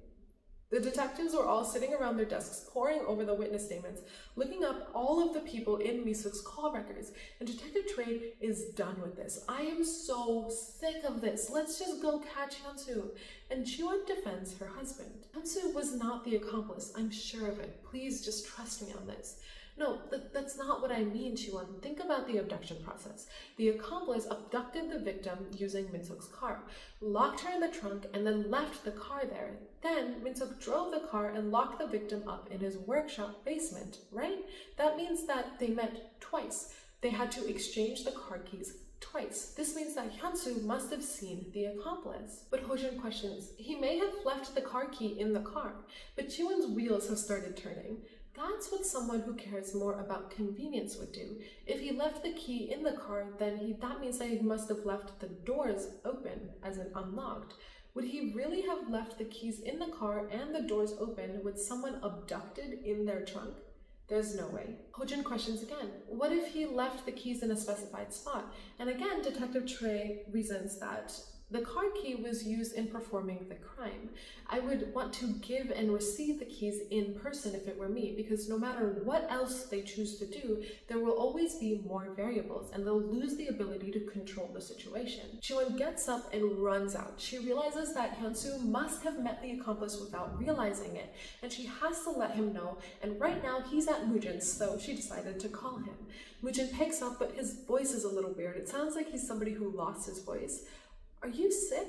Speaker 1: The detectives were all sitting around their desks, poring over the witness statements, looking up all of the people in Mi-suk's call records, and Detective Chae is done with this. I am so sick of this. Let's just go catch Hyunsu. And Chae-Won defends her husband. Hyunsu was not the accomplice. I'm sure of it. Please just trust me on this. No, that's not what I mean, Chae-Won. Think about the abduction process. The accomplice abducted the victim using Min-suk's car, locked her in the trunk, and then left the car there. Then Min-suk drove the car and locked the victim up in his workshop basement, right? That means that they met twice. They had to exchange the car keys twice. This means that Hyunsu must have seen the accomplice. But Ho-jun questions, he may have left the car key in the car, but Chae-Won's wheels have started turning. That's what someone who cares more about convenience would do. If he left the key in the car, then that means that he must have left the doors open, as in unlocked. Would he really have left the keys in the car and the doors open with someone abducted in their trunk? There's no way. Ho-jin questions again. What if he left the keys in a specified spot? And again, Detective Chae reasons that the car key was used in performing the crime. I would want to give and receive the keys in person if it were me, because no matter what else they choose to do, there will always be more variables and they'll lose the ability to control the situation. Chae-Won gets up and runs out. She realizes that Hyun-soo must have met the accomplice without realizing it, and she has to let him know, and right now he's at Mujin's, so she decided to call him. Mujin picks up, but his voice is a little weird. It sounds like he's somebody who lost his voice. Are you sick?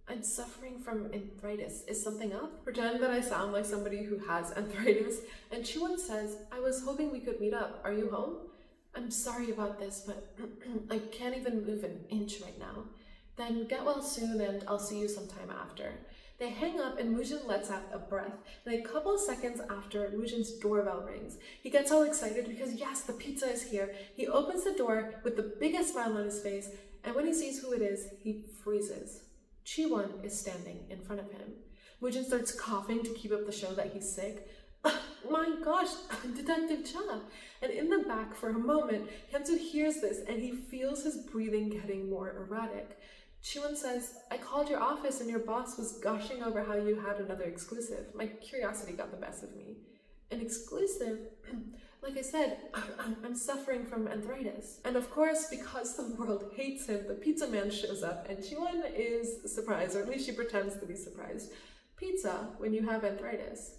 Speaker 1: I'm suffering from arthritis. Is something up? Pretend that I sound like somebody who has arthritis. And Chae-Won says, I was hoping we could meet up. Are you home? I'm sorry about this, but I can't even move an inch right now. Then get well soon and I'll see you sometime after. They hang up and Mujin lets out a breath. And a couple seconds after, Mujin's doorbell rings. He gets all excited because yes, the pizza is here. He opens the door with the biggest smile on his face, and when he sees who it is, he freezes. Chae-Won is standing in front of him. Mujin starts coughing to keep up the show that he's sick. My gosh, Detective Cha! And in the back for a moment, Hyun-soo hears this and he feels his breathing getting more erratic. Chae-Won says, I called your office and your boss was gushing over how you had another exclusive. My curiosity got the best of me. An exclusive? Like I said, I'm suffering from arthritis. And of course, because the world hates him, the pizza man shows up and Chae-Won is surprised, or at least she pretends to be surprised. Pizza when you have arthritis.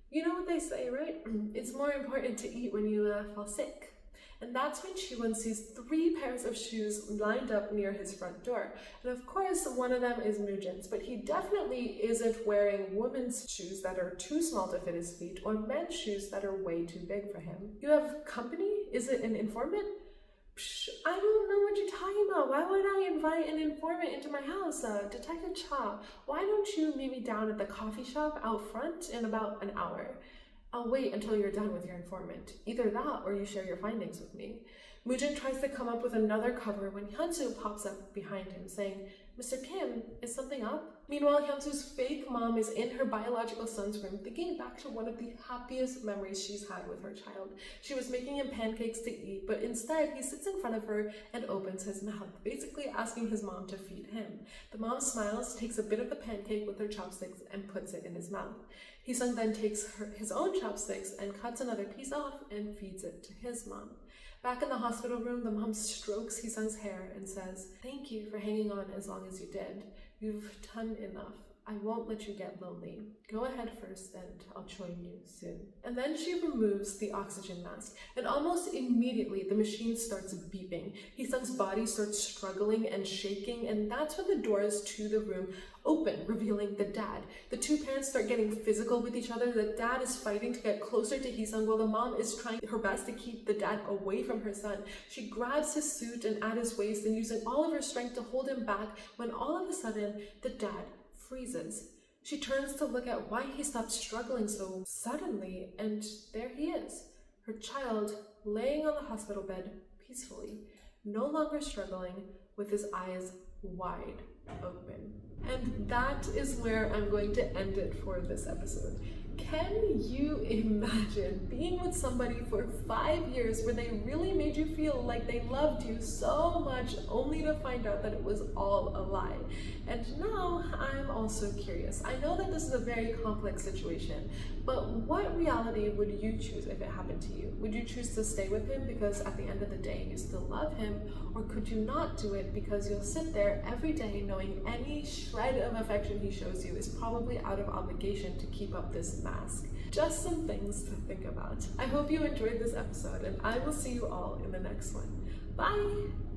Speaker 1: You know what they say, right? It's more important to eat when you fall sick. And that's when Chae-Won sees 3 pairs of shoes lined up near his front door. And of course, one of them is Mujin's, but he definitely isn't wearing women's shoes that are too small to fit his feet or men's shoes that are way too big for him. You have company? Is it an informant? Psh, I don't know what you're talking about. Why would I invite an informant into my house? Detective Cha, why don't you meet me down at the coffee shop out front in about an hour? I'll wait until you're done with your informant. Either that or you share your findings with me. Mujin tries to come up with another cover when Hyun-soo pops up behind him saying, Mr. Kim, is something up? Meanwhile, Hyun-soo's fake mom is in her biological son's room thinking back to one of the happiest memories she's had with her child. She was making him pancakes to eat, but instead he sits in front of her and opens his mouth, basically asking his mom to feed him. The mom smiles, takes a bit of the pancake with her chopsticks and puts it in his mouth. Hee-sung then takes his own chopsticks and cuts another piece off and feeds it to his mom. Back in the hospital room, the mom strokes Hee-sung's hair and says, Thank you for hanging on as long as you did. You've done enough. I won't let you get lonely. Go ahead first and I'll join you soon. And then she removes the oxygen mask, and almost immediately the machine starts beeping. Hee-sung's body starts struggling and shaking, and that's when the doors to the room open, revealing the dad. The 2 parents start getting physical with each other. The dad is fighting to get closer to Hee-sung while the mom is trying her best to keep the dad away from her son. She grabs his suit and at his waist and using all of her strength to hold him back when all of a sudden the dad freezes. She turns to look at why he stopped struggling so suddenly, and there he is, her child laying on the hospital bed peacefully, no longer struggling, with his eyes wide open. And that is where I'm going to end it for this episode. Can you imagine being with somebody for 5 years where they really made you feel like they loved you so much only to find out that it was all a lie? And now I'm also curious. I know that this is a very complex situation, but what reality would you choose if it happened to you? Would you choose to stay with him because at the end of the day you still love him, or could you not do it because you'll sit there every day knowing any shred of affection he shows you is probably out of obligation to keep up this mask? Just some things to think about. I hope you enjoyed this episode, and I will see you all in the next one. Bye!